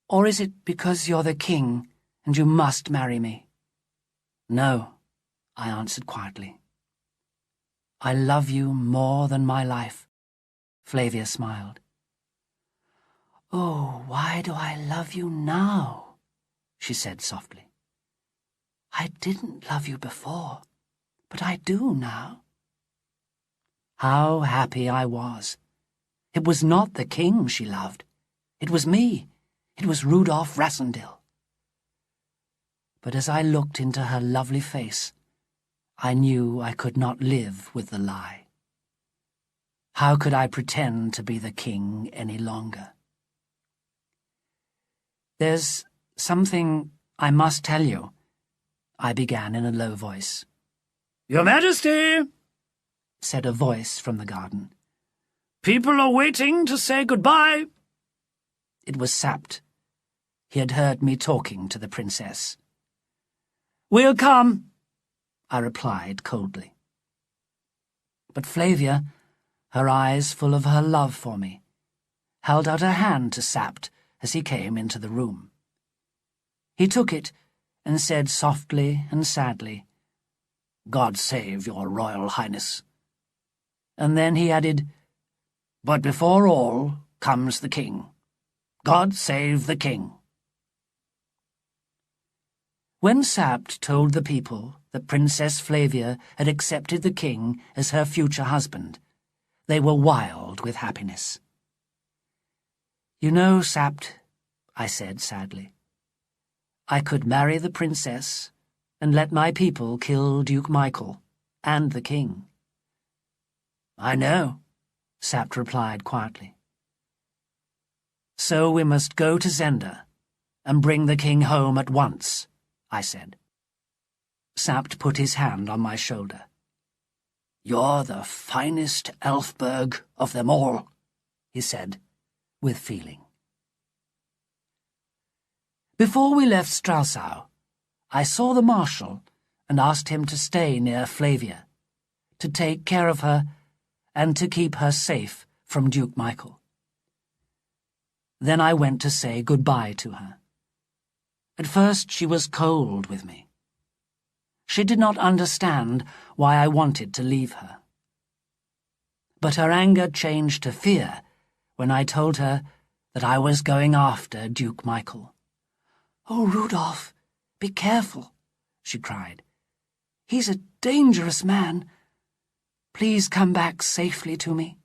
"Or is it because you're the king and you must marry me?" "No," I answered quietly. "I love you more than my life," Flavia smiled. "Oh, why do I love you now?" she said softly. "I didn't love you before, but I do now." How happy I was. It was not the king she loved. It was me. It was Rudolf Rassendyll. But as I looked into her lovely face, I knew I could not live with the lie. How could I pretend to be the king any longer? "There's something I must tell you," I began in a low voice. "Your Majesty," said a voice from the garden. "People are waiting to say goodbye." It was Sapt. He had heard me talking to the princess. "We'll come," I replied coldly. But Flavia, her eyes full of her love for me, held out her hand to Sapt as he came into the room. He took it and said softly and sadly, "God save your Royal Highness." And then he added, "But before all comes the king. God save the king." When Sapt told the people that Princess Flavia had accepted the king as her future husband, they were wild with happiness. "You know, Sapt," I said sadly, "I could marry the princess and let my people kill Duke Michael and the king." "I know," Sapt replied quietly. "So we must go to Zenda and bring the king home at once," I said. Sapt put his hand on my shoulder. "You're the finest Elfberg of them all," he said, with feeling. Before we left Stralsau, I saw the Marshal and asked him to stay near Flavia, to take care of her and to keep her safe from Duke Michael. Then I went to say goodbye to her. At first she was cold with me. She did not understand why I wanted to leave her. But her anger changed to fear when I told her that I was going after Duke Michael. "Oh, Rudolf, be careful," she cried. "He's a dangerous man. Please come back safely to me."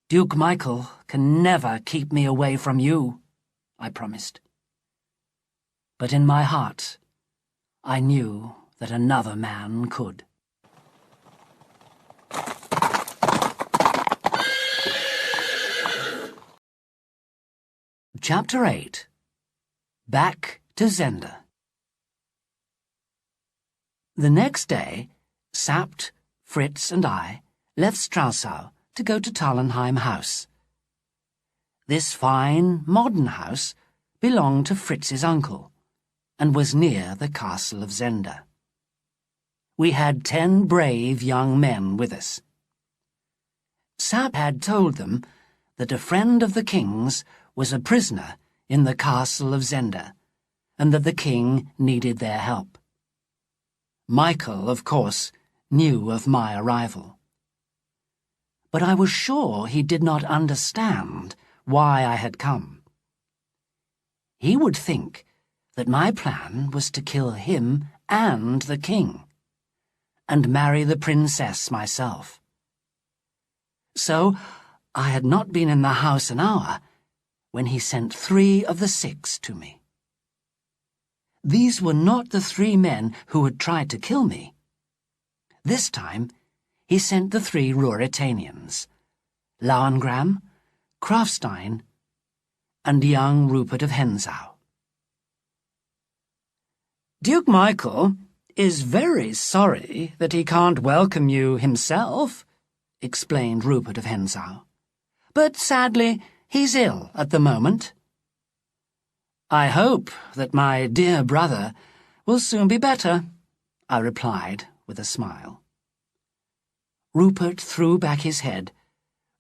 "Duke Michael can never keep me away from you," I promised. But in my heart, I knew that another man could. Chapter 8. Back to Zenda. The next day, Sapt, Fritz and I left Straussau to go to Tallenheim House. This fine, modern house belonged to Fritz's uncle and was near the castle of Zenda. We had 10 brave young men with us. Sapt had told them that a friend of the king's was a prisoner in the castle of Zenda, and that the king needed their help. Michael, of course, knew of my arrival. But I was sure he did not understand why I had come. He would think that my plan was to kill him and the king, and marry the princess myself. So I had not been in the house an hour when he sent 3 of the 6 to me. These were not the 3 men who had tried to kill me. This time he sent the 3 Ruritanians, Lauengram, Krafstein, and young Rupert of Hentzau. Duke Michael is very sorry that he can't welcome you himself, explained Rupert of Hentzau. But sadly, he's ill at the moment. I hope that my dear brother will soon be better, I replied with a smile. Rupert threw back his head,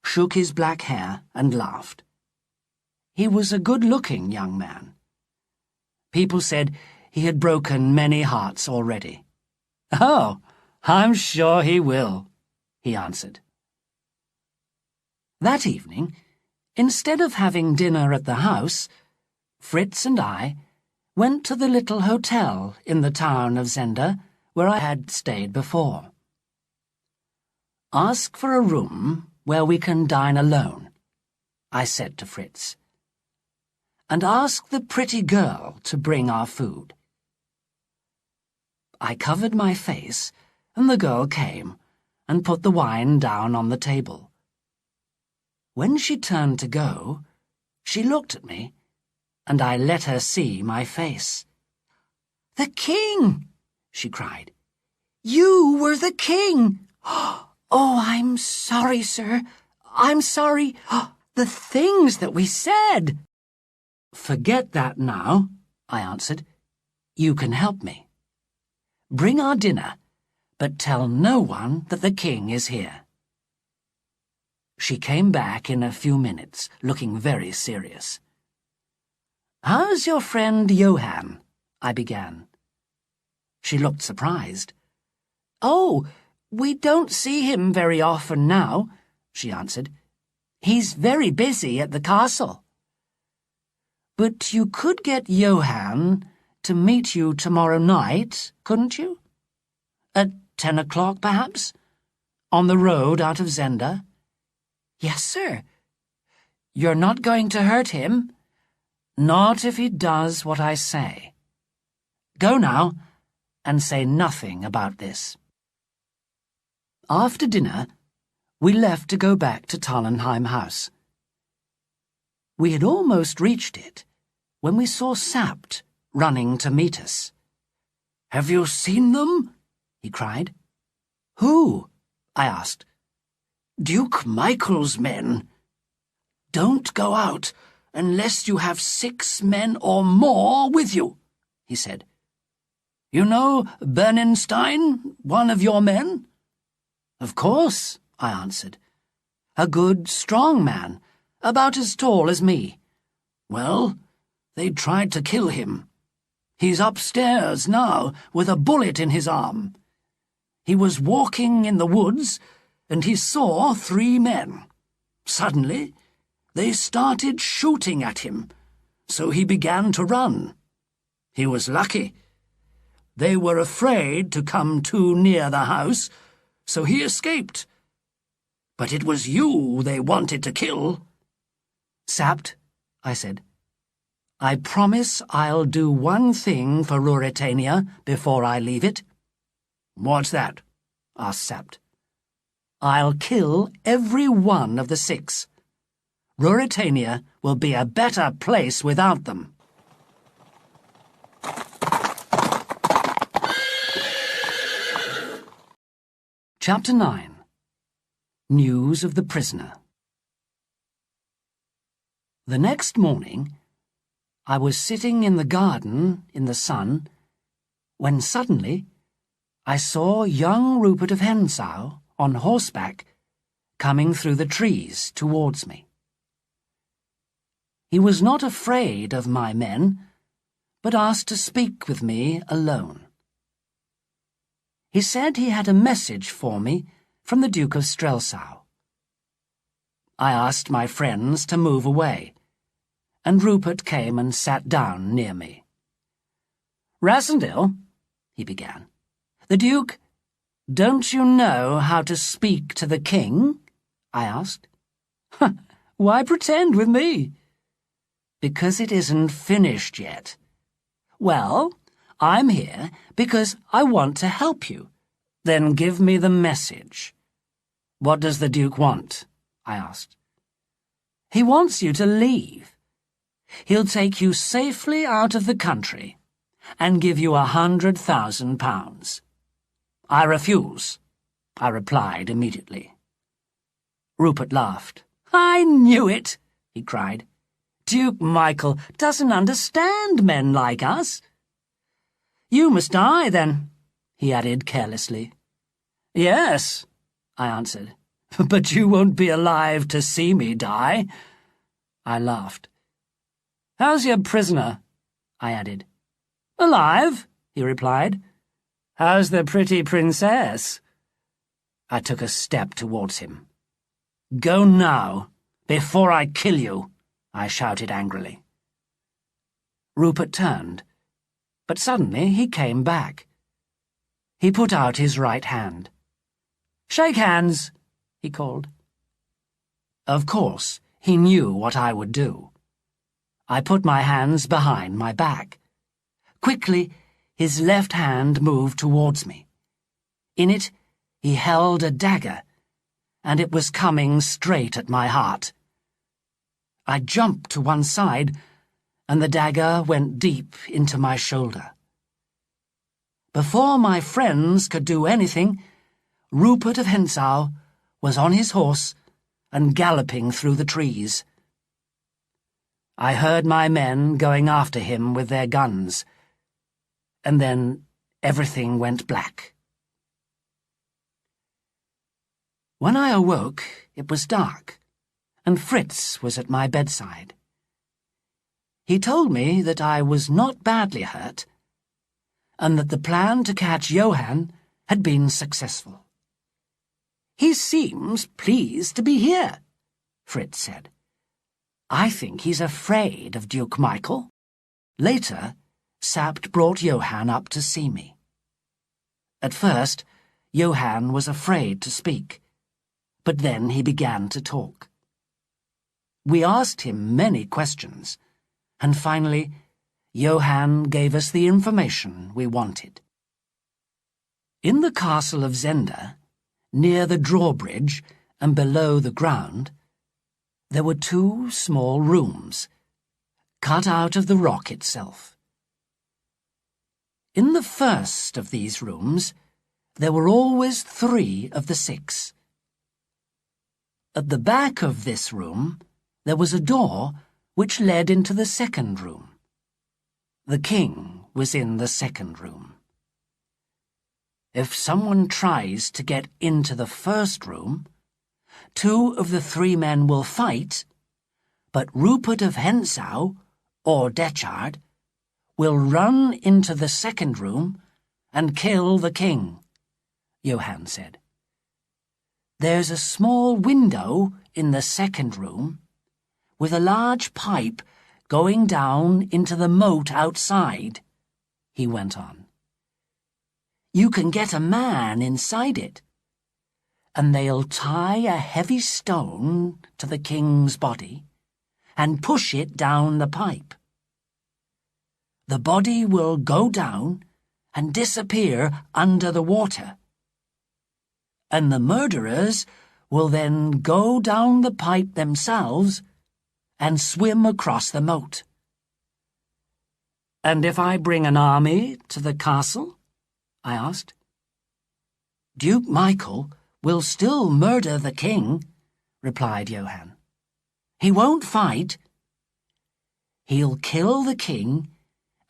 shook his black hair, and laughed. He was a good-looking young man. People said he had broken many hearts already. Oh, I'm sure he will, he answered. That evening, instead of having dinner at the house, Fritz and I went to the little hotel in the town of Zenda where I had stayed before. Ask for a room where we can dine alone, I said to Fritz. And ask the pretty girl to bring our food. I covered my face, and the girl came and put the wine down on the table. When she turned to go, she looked at me, and I let her see my face. "The king!" she cried. "You were the king! Oh, I'm sorry, sir. I'm sorry. The things that we said!" "Forget that now," I answered. "You can help me. Bring our dinner, but tell no one that the king is here." She came back in a few minutes, looking very serious. "How's your friend Johann?" I began. She looked surprised. "Oh, we don't see him very often now," she answered. "He's very busy at the castle." "But you could get Johann to meet you tomorrow night, couldn't you? At 10 o'clock, perhaps? On the road out of Zenda?" "Yes, sir." "You're not going to hurt him?" "Not if he does what I say. Go now, and say nothing about this." After dinner, we left to go back to Tallenheim House. We had almost reached it when we saw Sapt running to meet us. "Have you seen them?" he cried. "Who?" I asked. "Duke Michael's men. Don't go out unless you have 6 men or more with you," he said. "You know Bernenstein, one of your men?" "Of course," I answered. "A good, strong man, about as tall as me." "Well, they tried to kill him. He's upstairs now with a bullet in his arm. He was walking in the woods, and he saw 3 men. Suddenly, they started shooting at him, so he began to run. He was lucky. They were afraid to come too near the house, so he escaped. But it was you they wanted to kill." "Sapt," I said, "I promise I'll do one thing for Ruritania before I leave it." "What's that?" asked Sapt. "I'll kill every one of the 6. Ruritania will be a better place without them. Chapter 9. News of the Prisoner. The next morning, I was sitting in the garden in the sun when suddenly I saw young Rupert of Hentzau on horseback coming through the trees towards me. He was not afraid of my men, but asked to speak with me alone. He said he had a message for me from the Duke of Strelsau. I asked my friends to move away, and Rupert came and sat down near me. "Rassendyll," he began, "the Duke—" "Don't you know how to speak to the king?" I asked. "Why pretend with me?" "Because it isn't finished yet." "Well, I'm here because I want to help you." "Then give me the message." "What does the Duke want?" I asked. "He wants you to leave. He'll take you safely out of the country and give you £100,000. "I refuse," I replied immediately. Rupert laughed. "I knew it," he cried. "Duke Michael doesn't understand men like us." "You must die, then," he added carelessly. "Yes," I answered, "but you won't be alive to see me die." I laughed. "How's your prisoner?" I added. "Alive," he replied. "How's the pretty princess?" I took a step towards him. "Go now, before I kill you," I shouted angrily. Rupert turned, but suddenly he came back. He put out his right hand. "Shake hands," he called. Of course, he knew what I would do. I put my hands behind my back. Quickly, his left hand moved towards me. In it, he held a dagger, and it was coming straight at my heart. I jumped to one side, and the dagger went deep into my shoulder. Before my friends could do anything, Rupert of Hentzau was on his horse and galloping through the trees. I heard my men going after him with their guns, and then everything went black. When I awoke, it was dark, and Fritz was at my bedside. He told me that I was not badly hurt, and that the plan to catch Johann had been successful. "He seems pleased to be here," Fritz said. "I think he's afraid of Duke Michael." Later, Sapt brought Johann up to see me. At first, Johann was afraid to speak, but then he began to talk. We asked him many questions, and finally, Johann gave us the information we wanted. In the castle of Zenda, near the drawbridge and below the ground, there were 2 small rooms, cut out of the rock itself. In the first of these rooms, there were always 3 of the 6. At the back of this room, there was a door which led into the second room. The king was in the second room. If someone tries to get into the first room, 2 of the 3 men will fight, but Rupert of Hentzau, or Detchard, will run into the second room and kill the king, Johann said. There's a small window in the second room, with a large pipe going down into the moat outside, he went on. You can get a man inside it, and they'll tie a heavy stone to the king's body and push it down the pipe. The body will go down and disappear under the water, and the murderers will then go down the pipe themselves and swim across the moat." "And if I bring an army to the castle?" I asked. "Duke Michael will still murder the king," replied Johann. "He won't fight. He'll kill the king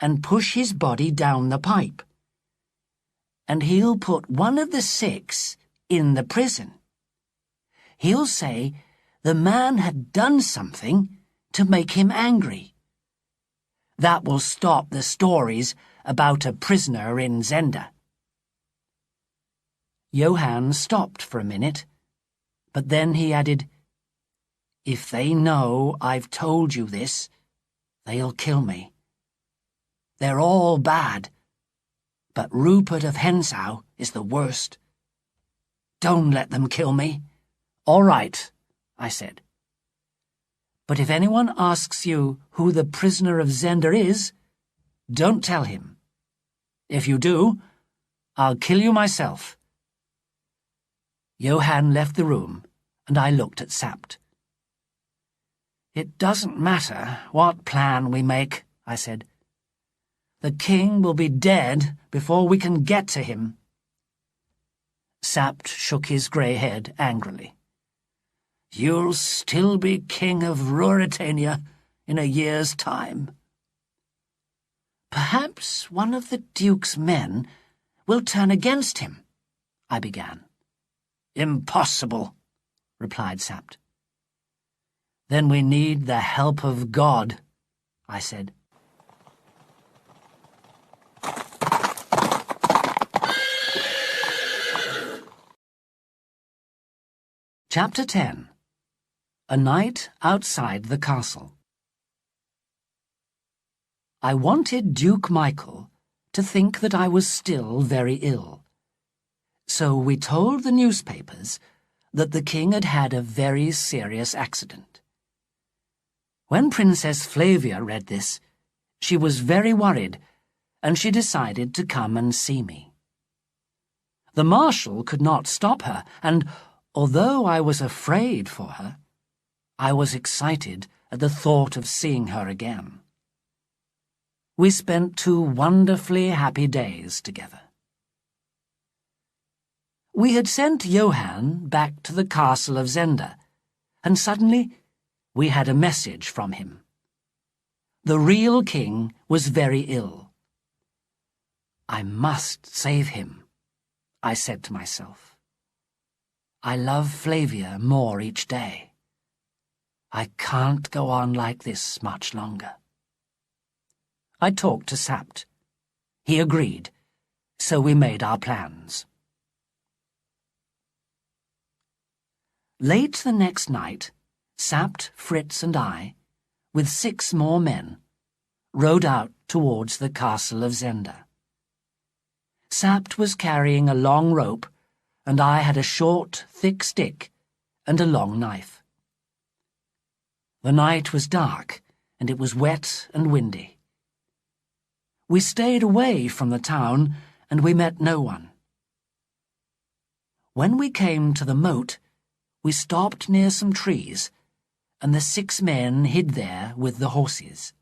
and push his body down the pipe. And he'll put one of the 6 in the prison. He'll say the man had done something to make him angry. That will stop the stories about a prisoner in Zenda." Johann stopped for a minute, but then he added, "If they know I've told you this, they'll kill me. They're all bad, but Rupert of Hentzau is the worst. Don't let them kill me." "All right," I said. "But if anyone asks you who the prisoner of Zenda is, don't tell him. If you do, I'll kill you myself." Johann left the room, and I looked at Sapt. "It doesn't matter what plan we make," I said. "The king will be dead before we can get to him." Sapt shook his grey head angrily. "You'll still be king of Ruritania in a year's time." "Perhaps one of the Duke's men will turn against him," I began. "Impossible," replied Sapt. "Then we need the help of God," I said. Chapter 10. A Night Outside the Castle. I wanted Duke Michael to think that I was still very ill. So we told the newspapers that the king had had a very serious accident. When Princess Flavia read this, she was very worried, and she decided to come and see me. The marshal could not stop her, and although I was afraid for her, I was excited at the thought of seeing her again. We spent 2 wonderfully happy days together. We had sent Johann back to the castle of Zenda, and suddenly we had a message from him. The real king was very ill. "I must save him," I said to myself. "I love Flavia more each day. I can't go on like this much longer." I talked to Sapt. He agreed, so we made our plans. Late the next night, Sapt, Fritz, and I, with 6 more men, rode out towards the castle of Zenda. Sapt was carrying a long rope, and I had a short, thick stick and a long knife. The night was dark, and it was wet and windy. We stayed away from the town, and we met no one. When we came to the moat, we stopped near some trees, and the 6 men hid there with the horses.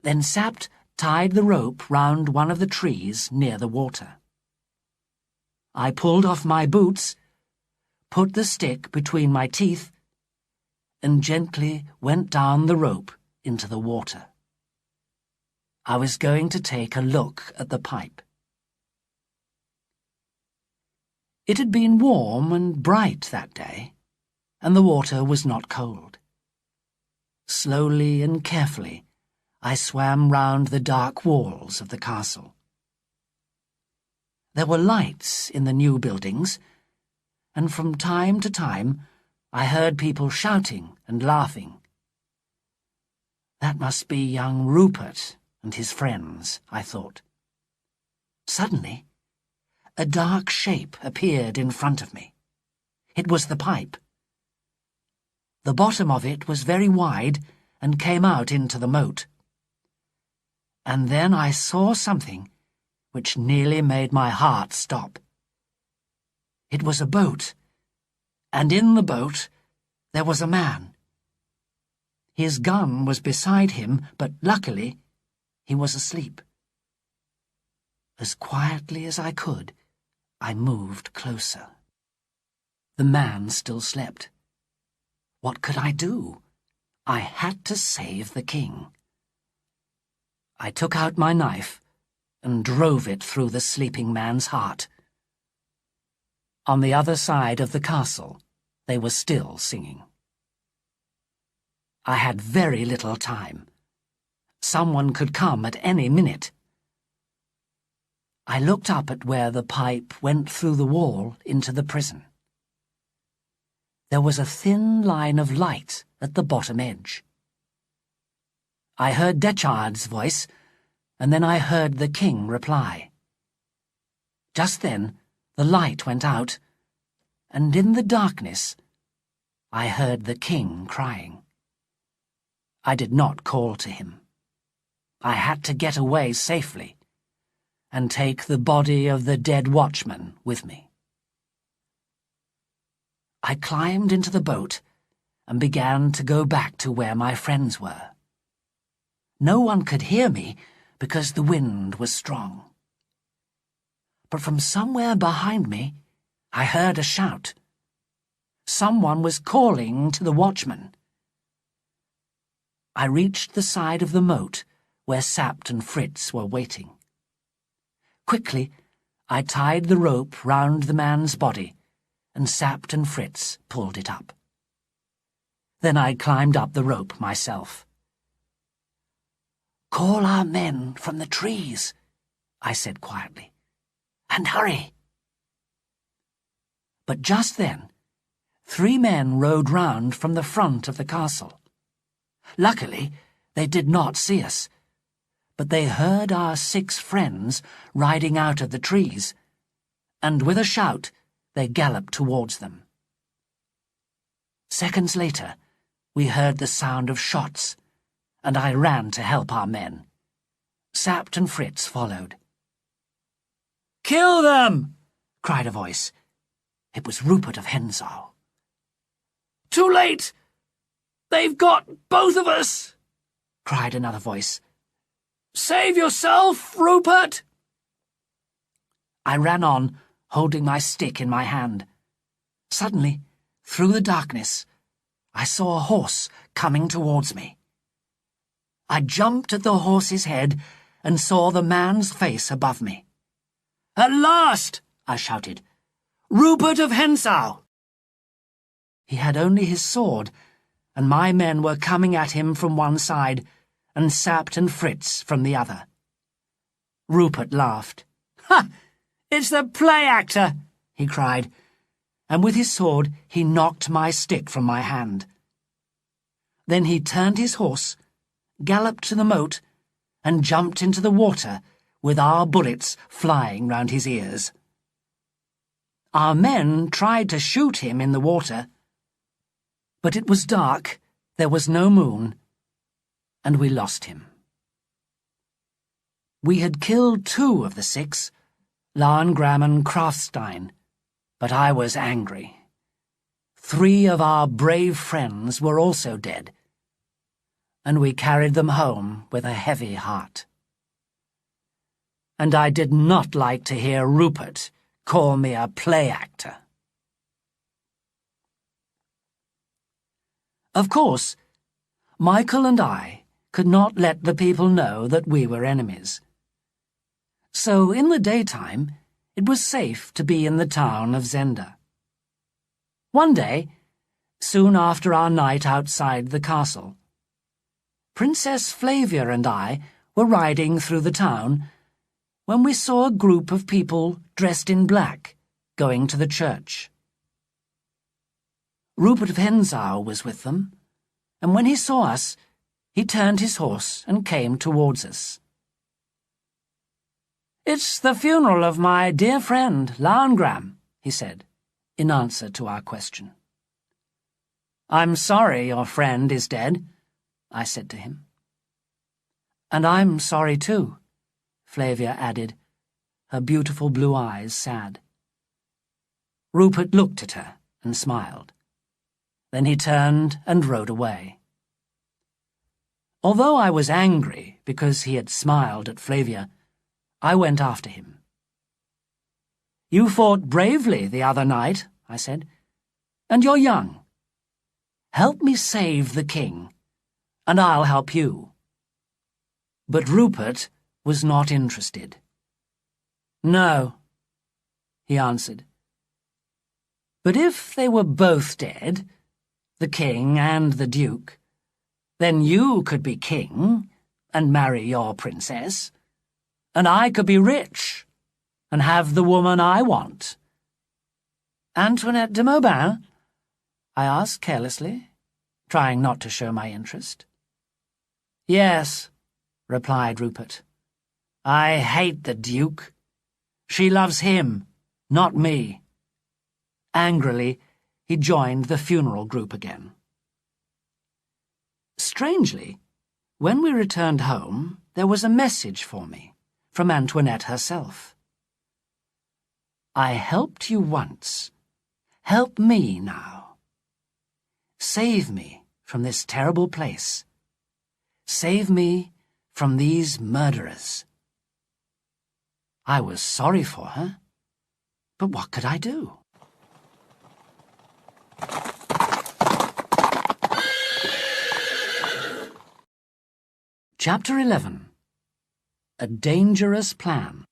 Then Sapt tied the rope round one of the trees near the water. I pulled off my boots, put the stick between my teeth, and gently went down the rope into the water. I was going to take a look at the pipe. It had been warm and bright that day, and the water was not cold. Slowly and carefully, I swam round the dark walls of the castle. There were lights in the new buildings, and from time to time I heard people shouting and laughing. That must be young Rupert and his friends, I thought. Suddenly, a dark shape appeared in front of me. It was the pipe. The bottom of it was very wide and came out into the moat. And then I saw something which nearly made my heart stop. It was a boat, and in the boat there was a man. His gun was beside him, but luckily he was asleep. As quietly as I could, I moved closer. The man still slept. What could I do? I had to save the king. I took out my knife and drove it through the sleeping man's heart. On the other side of the castle, they were still singing. I had very little time. Someone could come at any minute. I looked up at where the pipe went through the wall into the prison. There was a thin line of light at the bottom edge. I heard Detchard's voice, and then I heard the king reply. Just then, the light went out, and in the darkness, I heard the king crying. I did not call to him. I had to get away safely and take the body of the dead watchman with me. I climbed into the boat and began to go back to where my friends were. No one could hear me because the wind was strong. But from somewhere behind me, I heard a shout. Someone was calling to the watchman. I reached the side of the moat where Sapt and Fritz were waiting. Quickly, I tied the rope round the man's body, and Sapt and Fritz pulled it up. Then I climbed up the rope myself. "Call our men from the trees," I said quietly, "and hurry." But just then, 3 men rode round from the front of the castle. Luckily, they did not see us, but they heard our 6 friends riding out of the trees, and with a shout, they galloped towards them. Seconds later, we heard the sound of shots, and I ran to help our men. Sapt and Fritz followed. "Kill them!" cried a voice. It was Rupert of Hentzau. "Too late! They've got both of us!" cried another voice. "Save yourself, Rupert!" I ran on, holding my stick in my hand. Suddenly, through the darkness, I saw a horse coming towards me. I jumped at the horse's head and saw the man's face above me. "At last!" I shouted. "Rupert of Hentzau!" He had only his sword, and my men were coming at him from one side, and Sapt and Fritz from the other. Rupert laughed. "Ha! It's the play actor!" he cried, and with his sword he knocked my stick from my hand. Then he turned his horse, galloped to the moat, and jumped into the water with our bullets flying round his ears. Our men tried to shoot him in the water, but it was dark, there was no moon, and we lost him. We had killed 2 of the 6, Lauengram and Krafstein, but I was angry. 3 of our brave friends were also dead, and we carried them home with a heavy heart. And I did not like to hear Rupert call me a play actor. Of course, Michael and I could not let the people know that we were enemies. So in the daytime, it was safe to be in the town of Zenda. One day, soon after our night outside the castle, Princess Flavia and I were riding through the town when we saw a group of people dressed in black going to the church. Rupert of Hentzau was with them, and when he saw us, he turned his horse and came towards us. "It's the funeral of my dear friend, Lauengram," he said, in answer to our question. "I'm sorry your friend is dead," I said to him. "And I'm sorry too," Flavia added, her beautiful blue eyes sad. Rupert looked at her and smiled. Then he turned and rode away. Although I was angry because he had smiled at Flavia, I went after him. "You fought bravely the other night," I said, "and you're young. Help me save the king, and I'll help you." But Rupert was not interested. "No," he answered. "But if they were both dead, the king and the duke, then you could be king and marry your princess, and I could be rich and have the woman I want." "Antoinette de Mauban?" I asked carelessly, trying not to show my interest. "Yes," replied Rupert. "I hate the Duke. She loves him, not me." Angrily, he joined the funeral group again. Strangely, when we returned home, there was a message for me from Antoinette herself. "I helped you once. Help me now. Save me from this terrible place. Save me from these murderers." I was sorry for her, but what could I do? Chapter 11. A Dangerous Plan.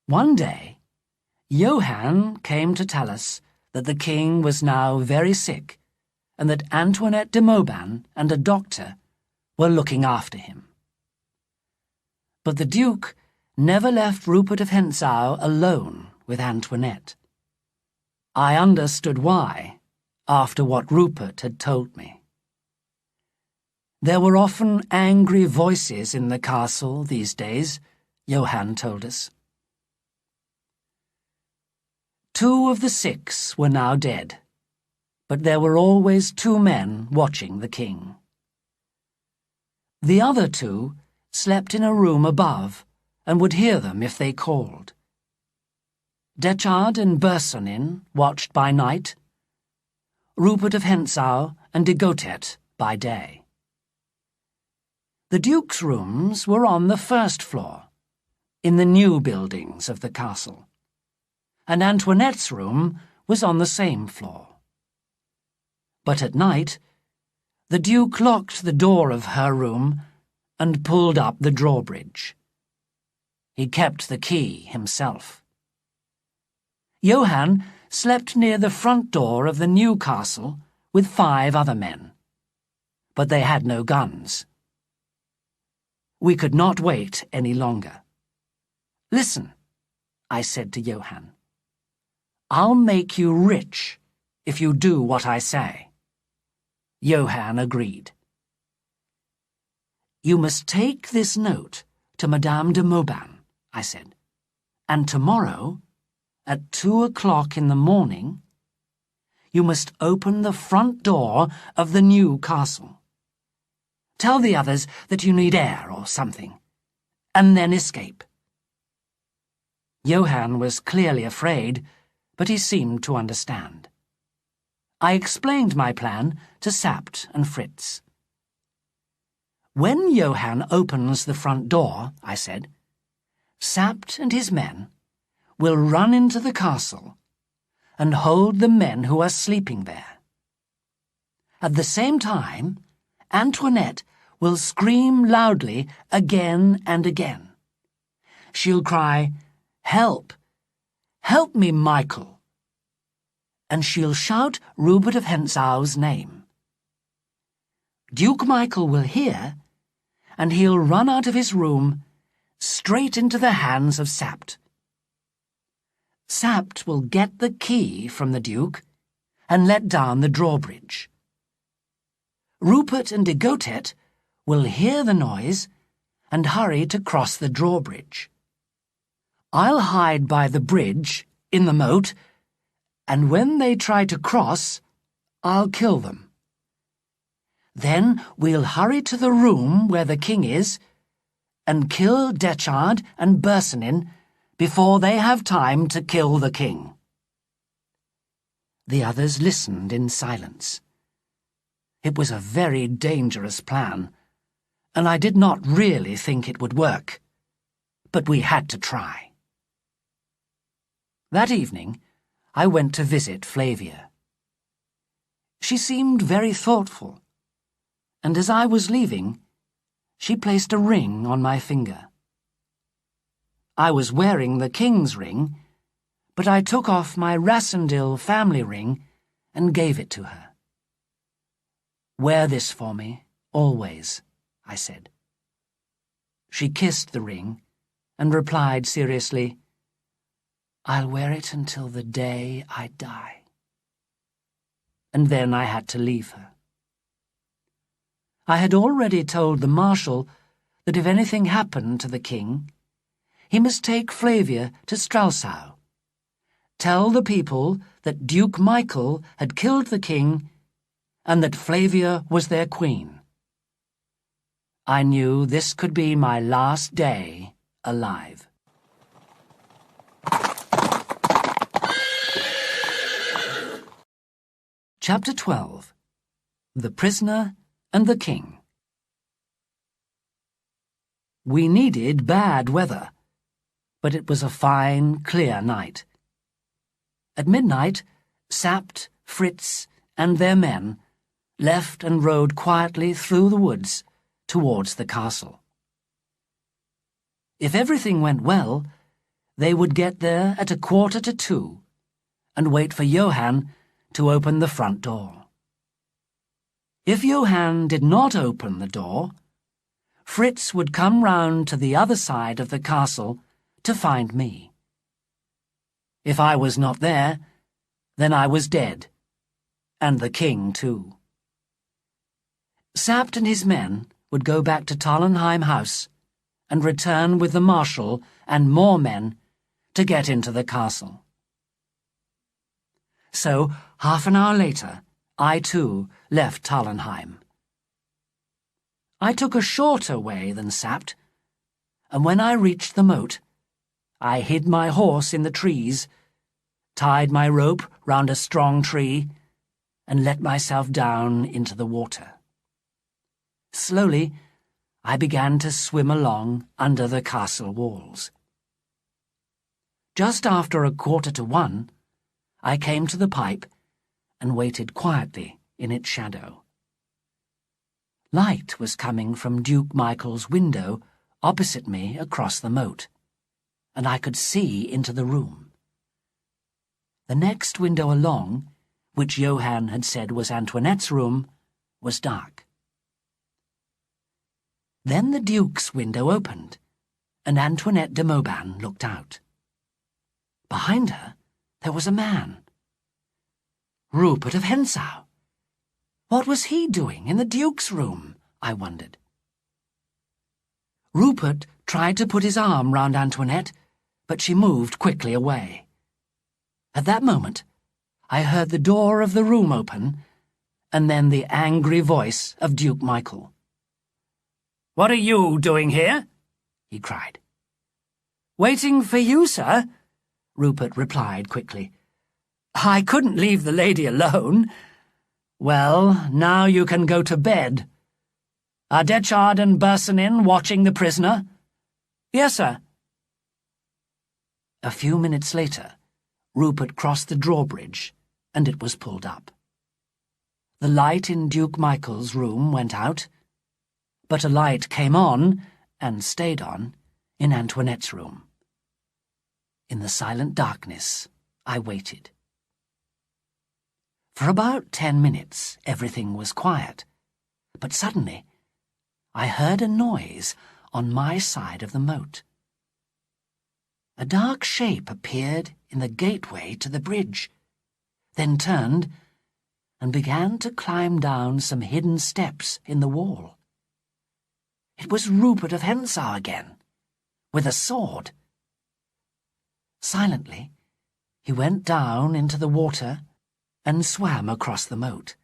One day, Johann came to tell us that the king was now very sick and that Antoinette de Mauban and a doctor were looking after him. But the Duke never left Rupert of Hentzau alone with Antoinette. I understood why, after what Rupert had told me. There were often angry voices in the castle these days, Johann told us. 2 of the 6 were now dead, but there were always 2 men watching the king. The other 2 slept in a room above and would hear them if they called. Detchard and Bersonin watched by night, Rupert of Hentzau and de Gotet by day. The Duke's rooms were on the 1st floor, in the new buildings of the castle, and Antoinette's room was on the same floor. But at night, the Duke locked the door of her room and pulled up the drawbridge. He kept the key himself. Johann slept near the front door of the new castle with 5 other men, but they had no guns. We could not wait any longer. "Listen," I said to Johann. "I'll make you rich if you do what I say." Johann agreed. "You must take this note to Madame de Mauban," I said, "and tomorrow, at 2 o'clock in the morning, you must open the front door of the new castle. Tell the others that you need air or something, and then escape." Johann was clearly afraid, but he seemed to understand. I explained my plan to Sapt and Fritz. "When Johann opens the front door," I said, "Sapt and his men will run into the castle and hold the men who are sleeping there. At the same time, Antoinette will scream loudly again and again. She'll cry, 'Help! Help me, Michael!' And she'll shout Rupert of Hentzau's name. Duke Michael will hear, and he'll run out of his room straight into the hands of Sapt. Sapt will get the key from the Duke and let down the drawbridge. Rupert and de Gotet will hear the noise and hurry to cross the drawbridge. I'll hide by the bridge, in the moat, and when they try to cross, I'll kill them. Then we'll hurry to the room where the king is and kill Detchard and Bersonin before they have time to kill the king." The others listened in silence. It was a very dangerous plan, and I did not really think it would work, but we had to try. That evening, I went to visit Flavia. She seemed very thoughtful, and as I was leaving, she placed a ring on my finger. I was wearing the king's ring, but I took off my Rassendil family ring and gave it to her. "Wear this for me, always," I said. She kissed the ring and replied seriously, "I'll wear it until the day I die." And then I had to leave her. I had already told the marshal that if anything happened to the king, he must take Flavia to Strelsau, tell the people that Duke Michael had killed the king and that Flavia was their queen. I knew this could be my last day alive. Chapter 12. The Prisoner and the King. We needed bad weather, but it was a fine, clear night. At midnight, Sapt, Fritz, and their men left and rode quietly through the woods towards the castle. If everything went well, they would get there at 1:45 and wait for Johann to open the front door. If Johann did not open the door, Fritz would come round to the other side of the castle to find me. If I was not there, then I was dead, and the king too. Sapt and his men would go back to Tallenheim House and return with the marshal and more men to get into the castle. So, half an hour later, I too left Tallenheim. I took a shorter way than Sapt, and when I reached the moat, I hid my horse in the trees, tied my rope round a strong tree, and let myself down into the water. Slowly, I began to swim along under the castle walls. Just after 1:45, I came to the pipe and waited quietly in its shadow. Light was coming from Duke Michael's window opposite me across the moat, and I could see into the room. The next window along, which Johann had said was Antoinette's room, was dark. Then the Duke's window opened, and Antoinette de Mauban looked out. Behind her, there was a man. Rupert of Hentzau. What was he doing in the Duke's room, I wondered. Rupert tried to put his arm round Antoinette, but she moved quickly away. At that moment, I heard the door of the room open, and then the angry voice of Duke Michael. "What are you doing here?" he cried. "Waiting for you, sir," Rupert replied quickly. "I couldn't leave the lady alone." "Well, now you can go to bed. Are Detchard and Bersonin watching the prisoner?" "Yes, sir." A few minutes later, Rupert crossed the drawbridge, and it was pulled up. The light in Duke Michael's room went out, but a light came on, and stayed on, in Antoinette's room. In the silent darkness, I waited. For about 10 minutes, everything was quiet, but suddenly, I heard a noise on my side of the moat. A dark shape appeared in the gateway to the bridge, then turned and began to climb down some hidden steps in the wall. It was Rupert of Hentzau again, with a sword. Silently, he went down into the water and swam across the moat.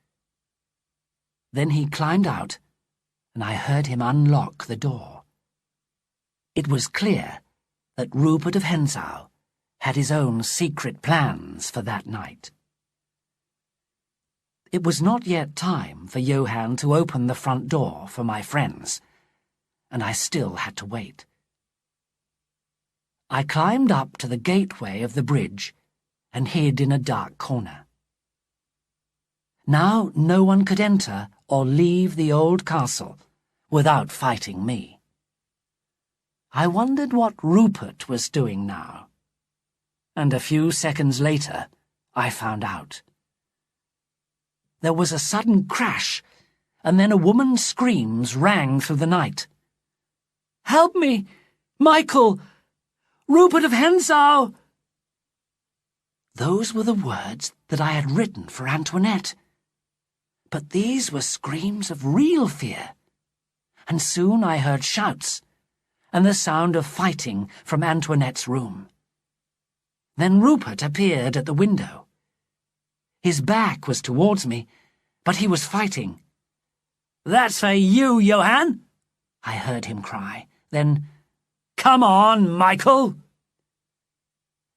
Then he climbed out, and I heard him unlock the door. It was clear that Rupert of Hentzau had his own secret plans for that night. It was not yet time for Johann to open the front door for my friends, and I still had to wait. I climbed up to the gateway of the bridge and hid in a dark corner. Now no one could enter or leave the old castle without fighting me. I wondered what Rupert was doing now, and a few seconds later I found out. There was a sudden crash, and then a woman's screams rang through the night. "Help me! Michael! Rupert of Hentzau!" Those were the words that I had written for Antoinette. But these were screams of real fear, and soon I heard shouts and the sound of fighting from Antoinette's room. Then Rupert appeared at the window. His back was towards me, but he was fighting. "That's for you, Johann," I heard him cry. Then, "Come on, Michael!"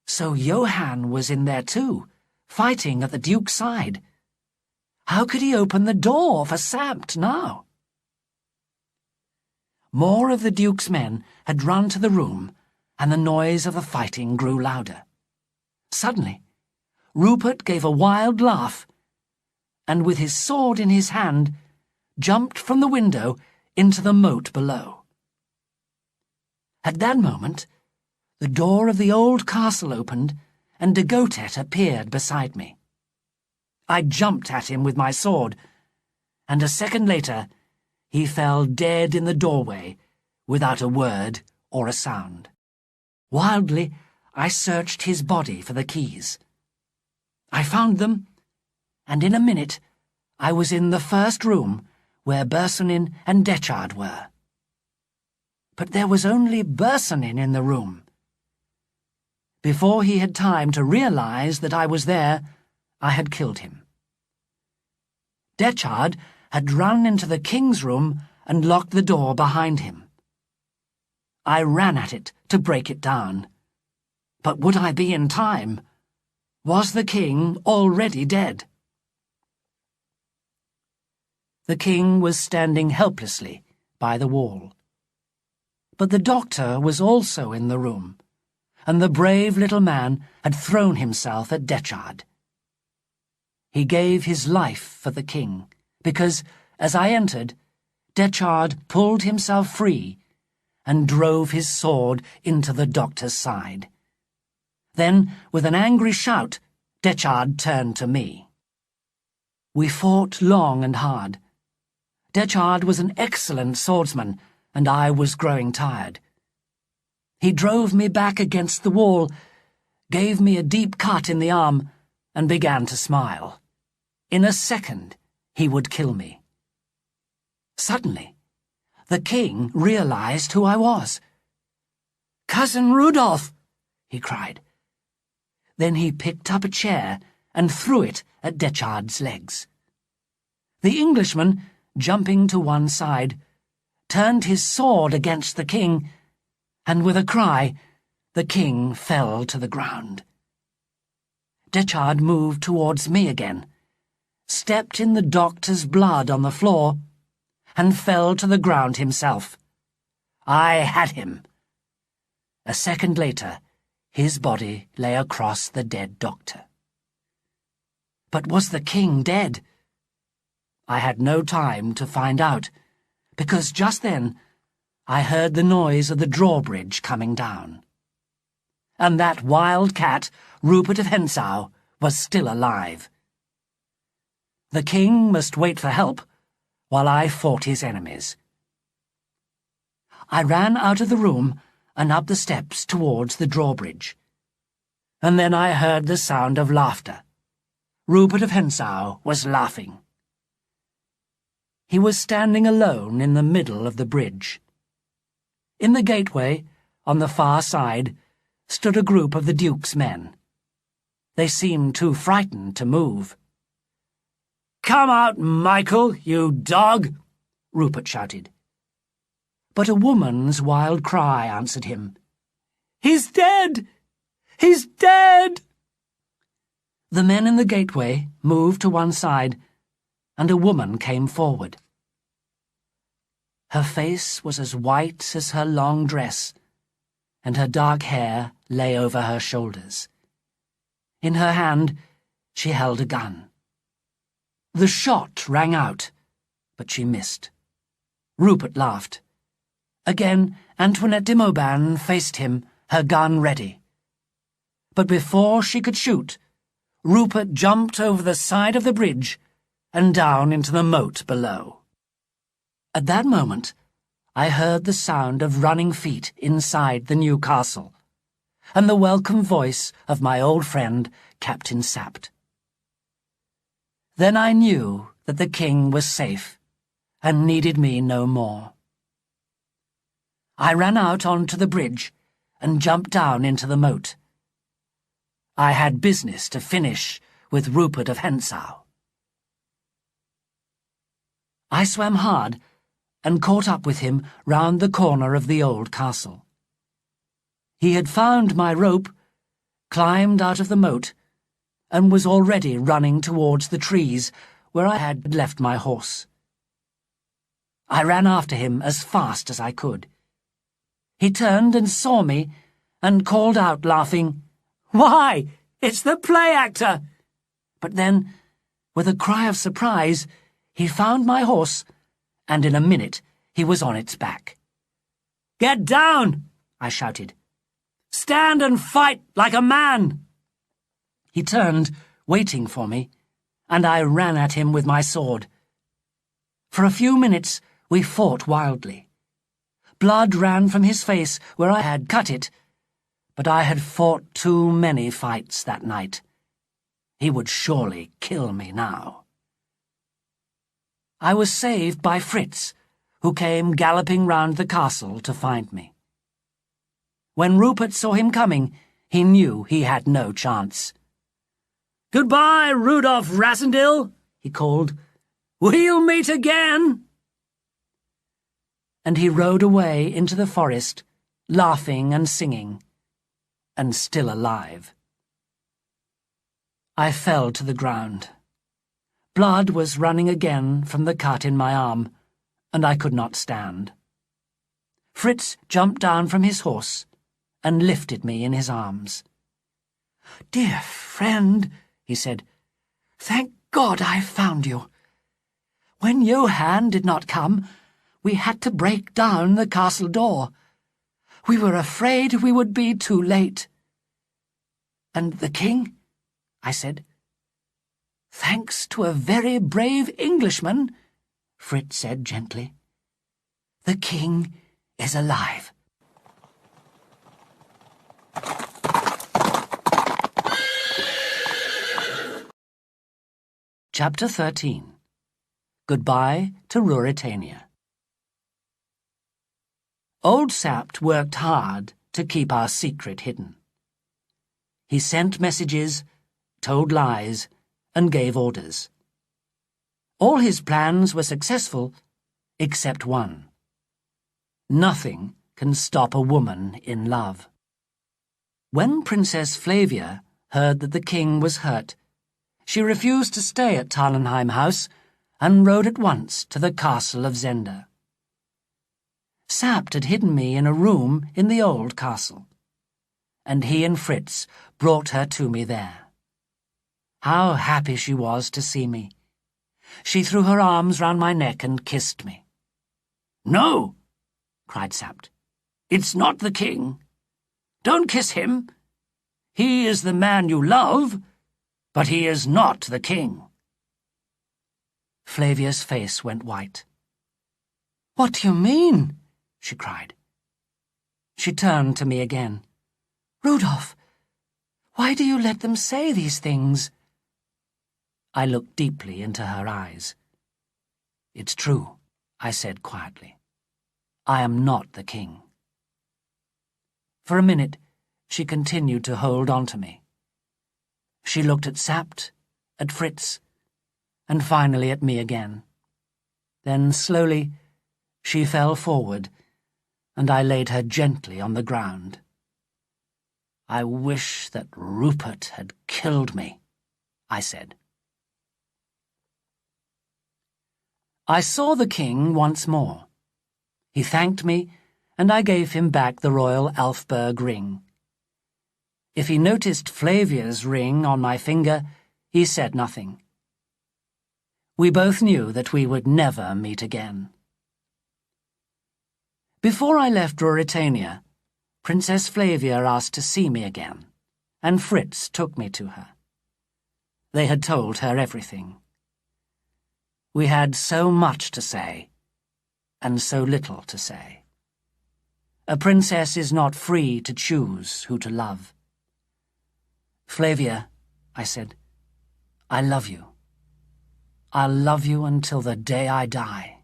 So Johann was in there too, fighting at the Duke's side. How could he open the door for Samt now? More of the Duke's men had run to the room, and the noise of the fighting grew louder. Suddenly, Rupert gave a wild laugh, and with his sword in his hand, jumped from the window into the moat below. At that moment, the door of the old castle opened, and de Gotet appeared beside me. I jumped at him with my sword, and a second later he fell dead in the doorway without a word or a sound. Wildly, I searched his body for the keys. I found them, and in a minute I was in the first room where Bersonin and Detchard were. But there was only Bersonin in the room. Before he had time to realize that I was there, I had killed him. Detchard had run into the king's room and locked the door behind him. I ran at it to break it down. But would I be in time? Was the king already dead? The king was standing helplessly by the wall. But the doctor was also in the room, and the brave little man had thrown himself at Detchard. He gave his life for the king, because, as I entered, Detchard pulled himself free and drove his sword into the doctor's side. Then, with an angry shout, Detchard turned to me. We fought long and hard. Detchard was an excellent swordsman, and I was growing tired. He drove me back against the wall, gave me a deep cut in the arm, and began to smile. In a second, he would kill me. Suddenly, the king realized who I was. "Cousin Rudolph!" he cried. Then he picked up a chair and threw it at Detchard's legs. The Englishman, jumping to one side, turned his sword against the king, and with a cry, the king fell to the ground. Detchard moved towards me again, stepped in the doctor's blood on the floor, and fell to the ground himself. I had him. A second later, his body lay across the dead doctor. But was the king dead? I had no time to find out, because just then I heard the noise of the drawbridge coming down. And that wild cat, Rupert of Hentzau, was still alive. The king must wait for help, while I fought his enemies. I ran out of the room and up the steps towards the drawbridge. And then I heard the sound of laughter. Rupert of Hentzau was laughing. He was standing alone in the middle of the bridge. In the gateway, on the far side, stood a group of the Duke's men. They seemed too frightened to move. "Come out, Michael, you dog!" Rupert shouted. But a woman's wild cry answered him. "He's dead! He's dead!" The men in the gateway moved to one side and a woman came forward. Her face was as white as her long dress, and her dark hair lay over her shoulders. In her hand, she held a gun. The shot rang out, but she missed. Rupert laughed. Again, Antoinette de Mauban faced him, her gun ready. But before she could shoot, Rupert jumped over the side of the bridge and down into the moat below. At that moment, I heard the sound of running feet inside the new castle, and the welcome voice of my old friend, Captain Sapt. Then I knew that the king was safe and needed me no more. I ran out onto the bridge and jumped down into the moat. I had business to finish with Rupert of Hentzau. I swam hard and caught up with him round the corner of the old castle. He had found my rope, climbed out of the moat, and was already running towards the trees where I had left my horse. I ran after him as fast as I could. He turned and saw me and called out, laughing, "Why, it's the play actor!" But then, with a cry of surprise, he found my horse, and in a minute he was on its back. "Get down!" I shouted. "Stand and fight like a man!" He turned, waiting for me, and I ran at him with my sword. For a few minutes we fought wildly. Blood ran from his face where I had cut it, but I had fought too many fights that night. He would surely kill me now. I was saved by Fritz, who came galloping round the castle to find me. When Rupert saw him coming, he knew he had no chance. "Goodbye, Rudolf Rassendyll," he called. "We'll meet again." And he rode away into the forest, laughing and singing, and still alive. I fell to the ground. Blood was running again from the cut in my arm, and I could not stand. Fritz jumped down from his horse and lifted me in his arms. "Dear friend," he said, "thank God I found you. When Johann did not come, we had to break down the castle door. We were afraid we would be too late." "And the king?" I said. "Thanks to a very brave Englishman," Fritz said gently, "the king is alive." Chapter 13. Goodbye to Ruritania. Old Sapt worked hard to keep our secret hidden. He sent messages, told lies, and gave orders. All his plans were successful, except one. Nothing can stop a woman in love. When Princess Flavia heard that the king was hurt, she refused to stay at Tarlenheim House and rode at once to the castle of Zenda. Sapt had hidden me in a room in the old castle, and he and Fritz brought her to me there. How happy she was to see me. She threw her arms round my neck and kissed me. "No," cried Sapt. "It's not the king. Don't kiss him. He is the man you love, but he is not the king." Flavia's face went white. "What do you mean?" she cried. She turned to me again. "Rudolph, why do you let them say these things?" I looked deeply into her eyes. "It's true," I said quietly. "I am not the king." For a minute, she continued to hold on to me. She looked at Sapt, at Fritz, and finally at me again. Then, slowly, she fell forward, and I laid her gently on the ground. "I wish that Rupert had killed me," I said. I saw the king once more. He thanked me, and I gave him back the royal Alfberg ring. If he noticed Flavia's ring on my finger, he said nothing. We both knew that we would never meet again. Before I left Ruritania, Princess Flavia asked to see me again, and Fritz took me to her. They had told her everything. We had so much to say, and so little to say. A princess is not free to choose who to love. Flavia, I said, I love you. I'll love you until the day I die.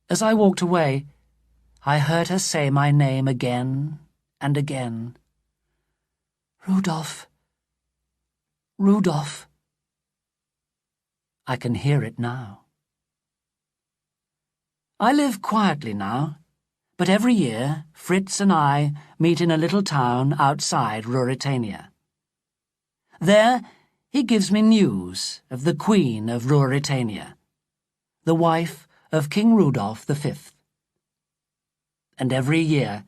As I walked away, I heard her say my name again and again. Rudolph. Rudolph. I can hear it now. I live quietly now, but every year Fritz and I meet in a little town outside Ruritania. There he gives me news of the Queen of Ruritania, the wife of King Rudolph V. And every year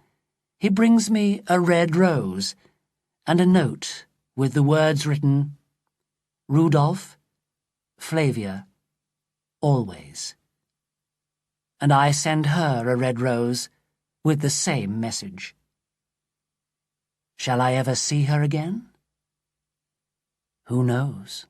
he brings me a red rose and a note with the words written, Rudolph, Flavia, always. And I send her a red rose with the same message. Shall I ever see her again? Who knows?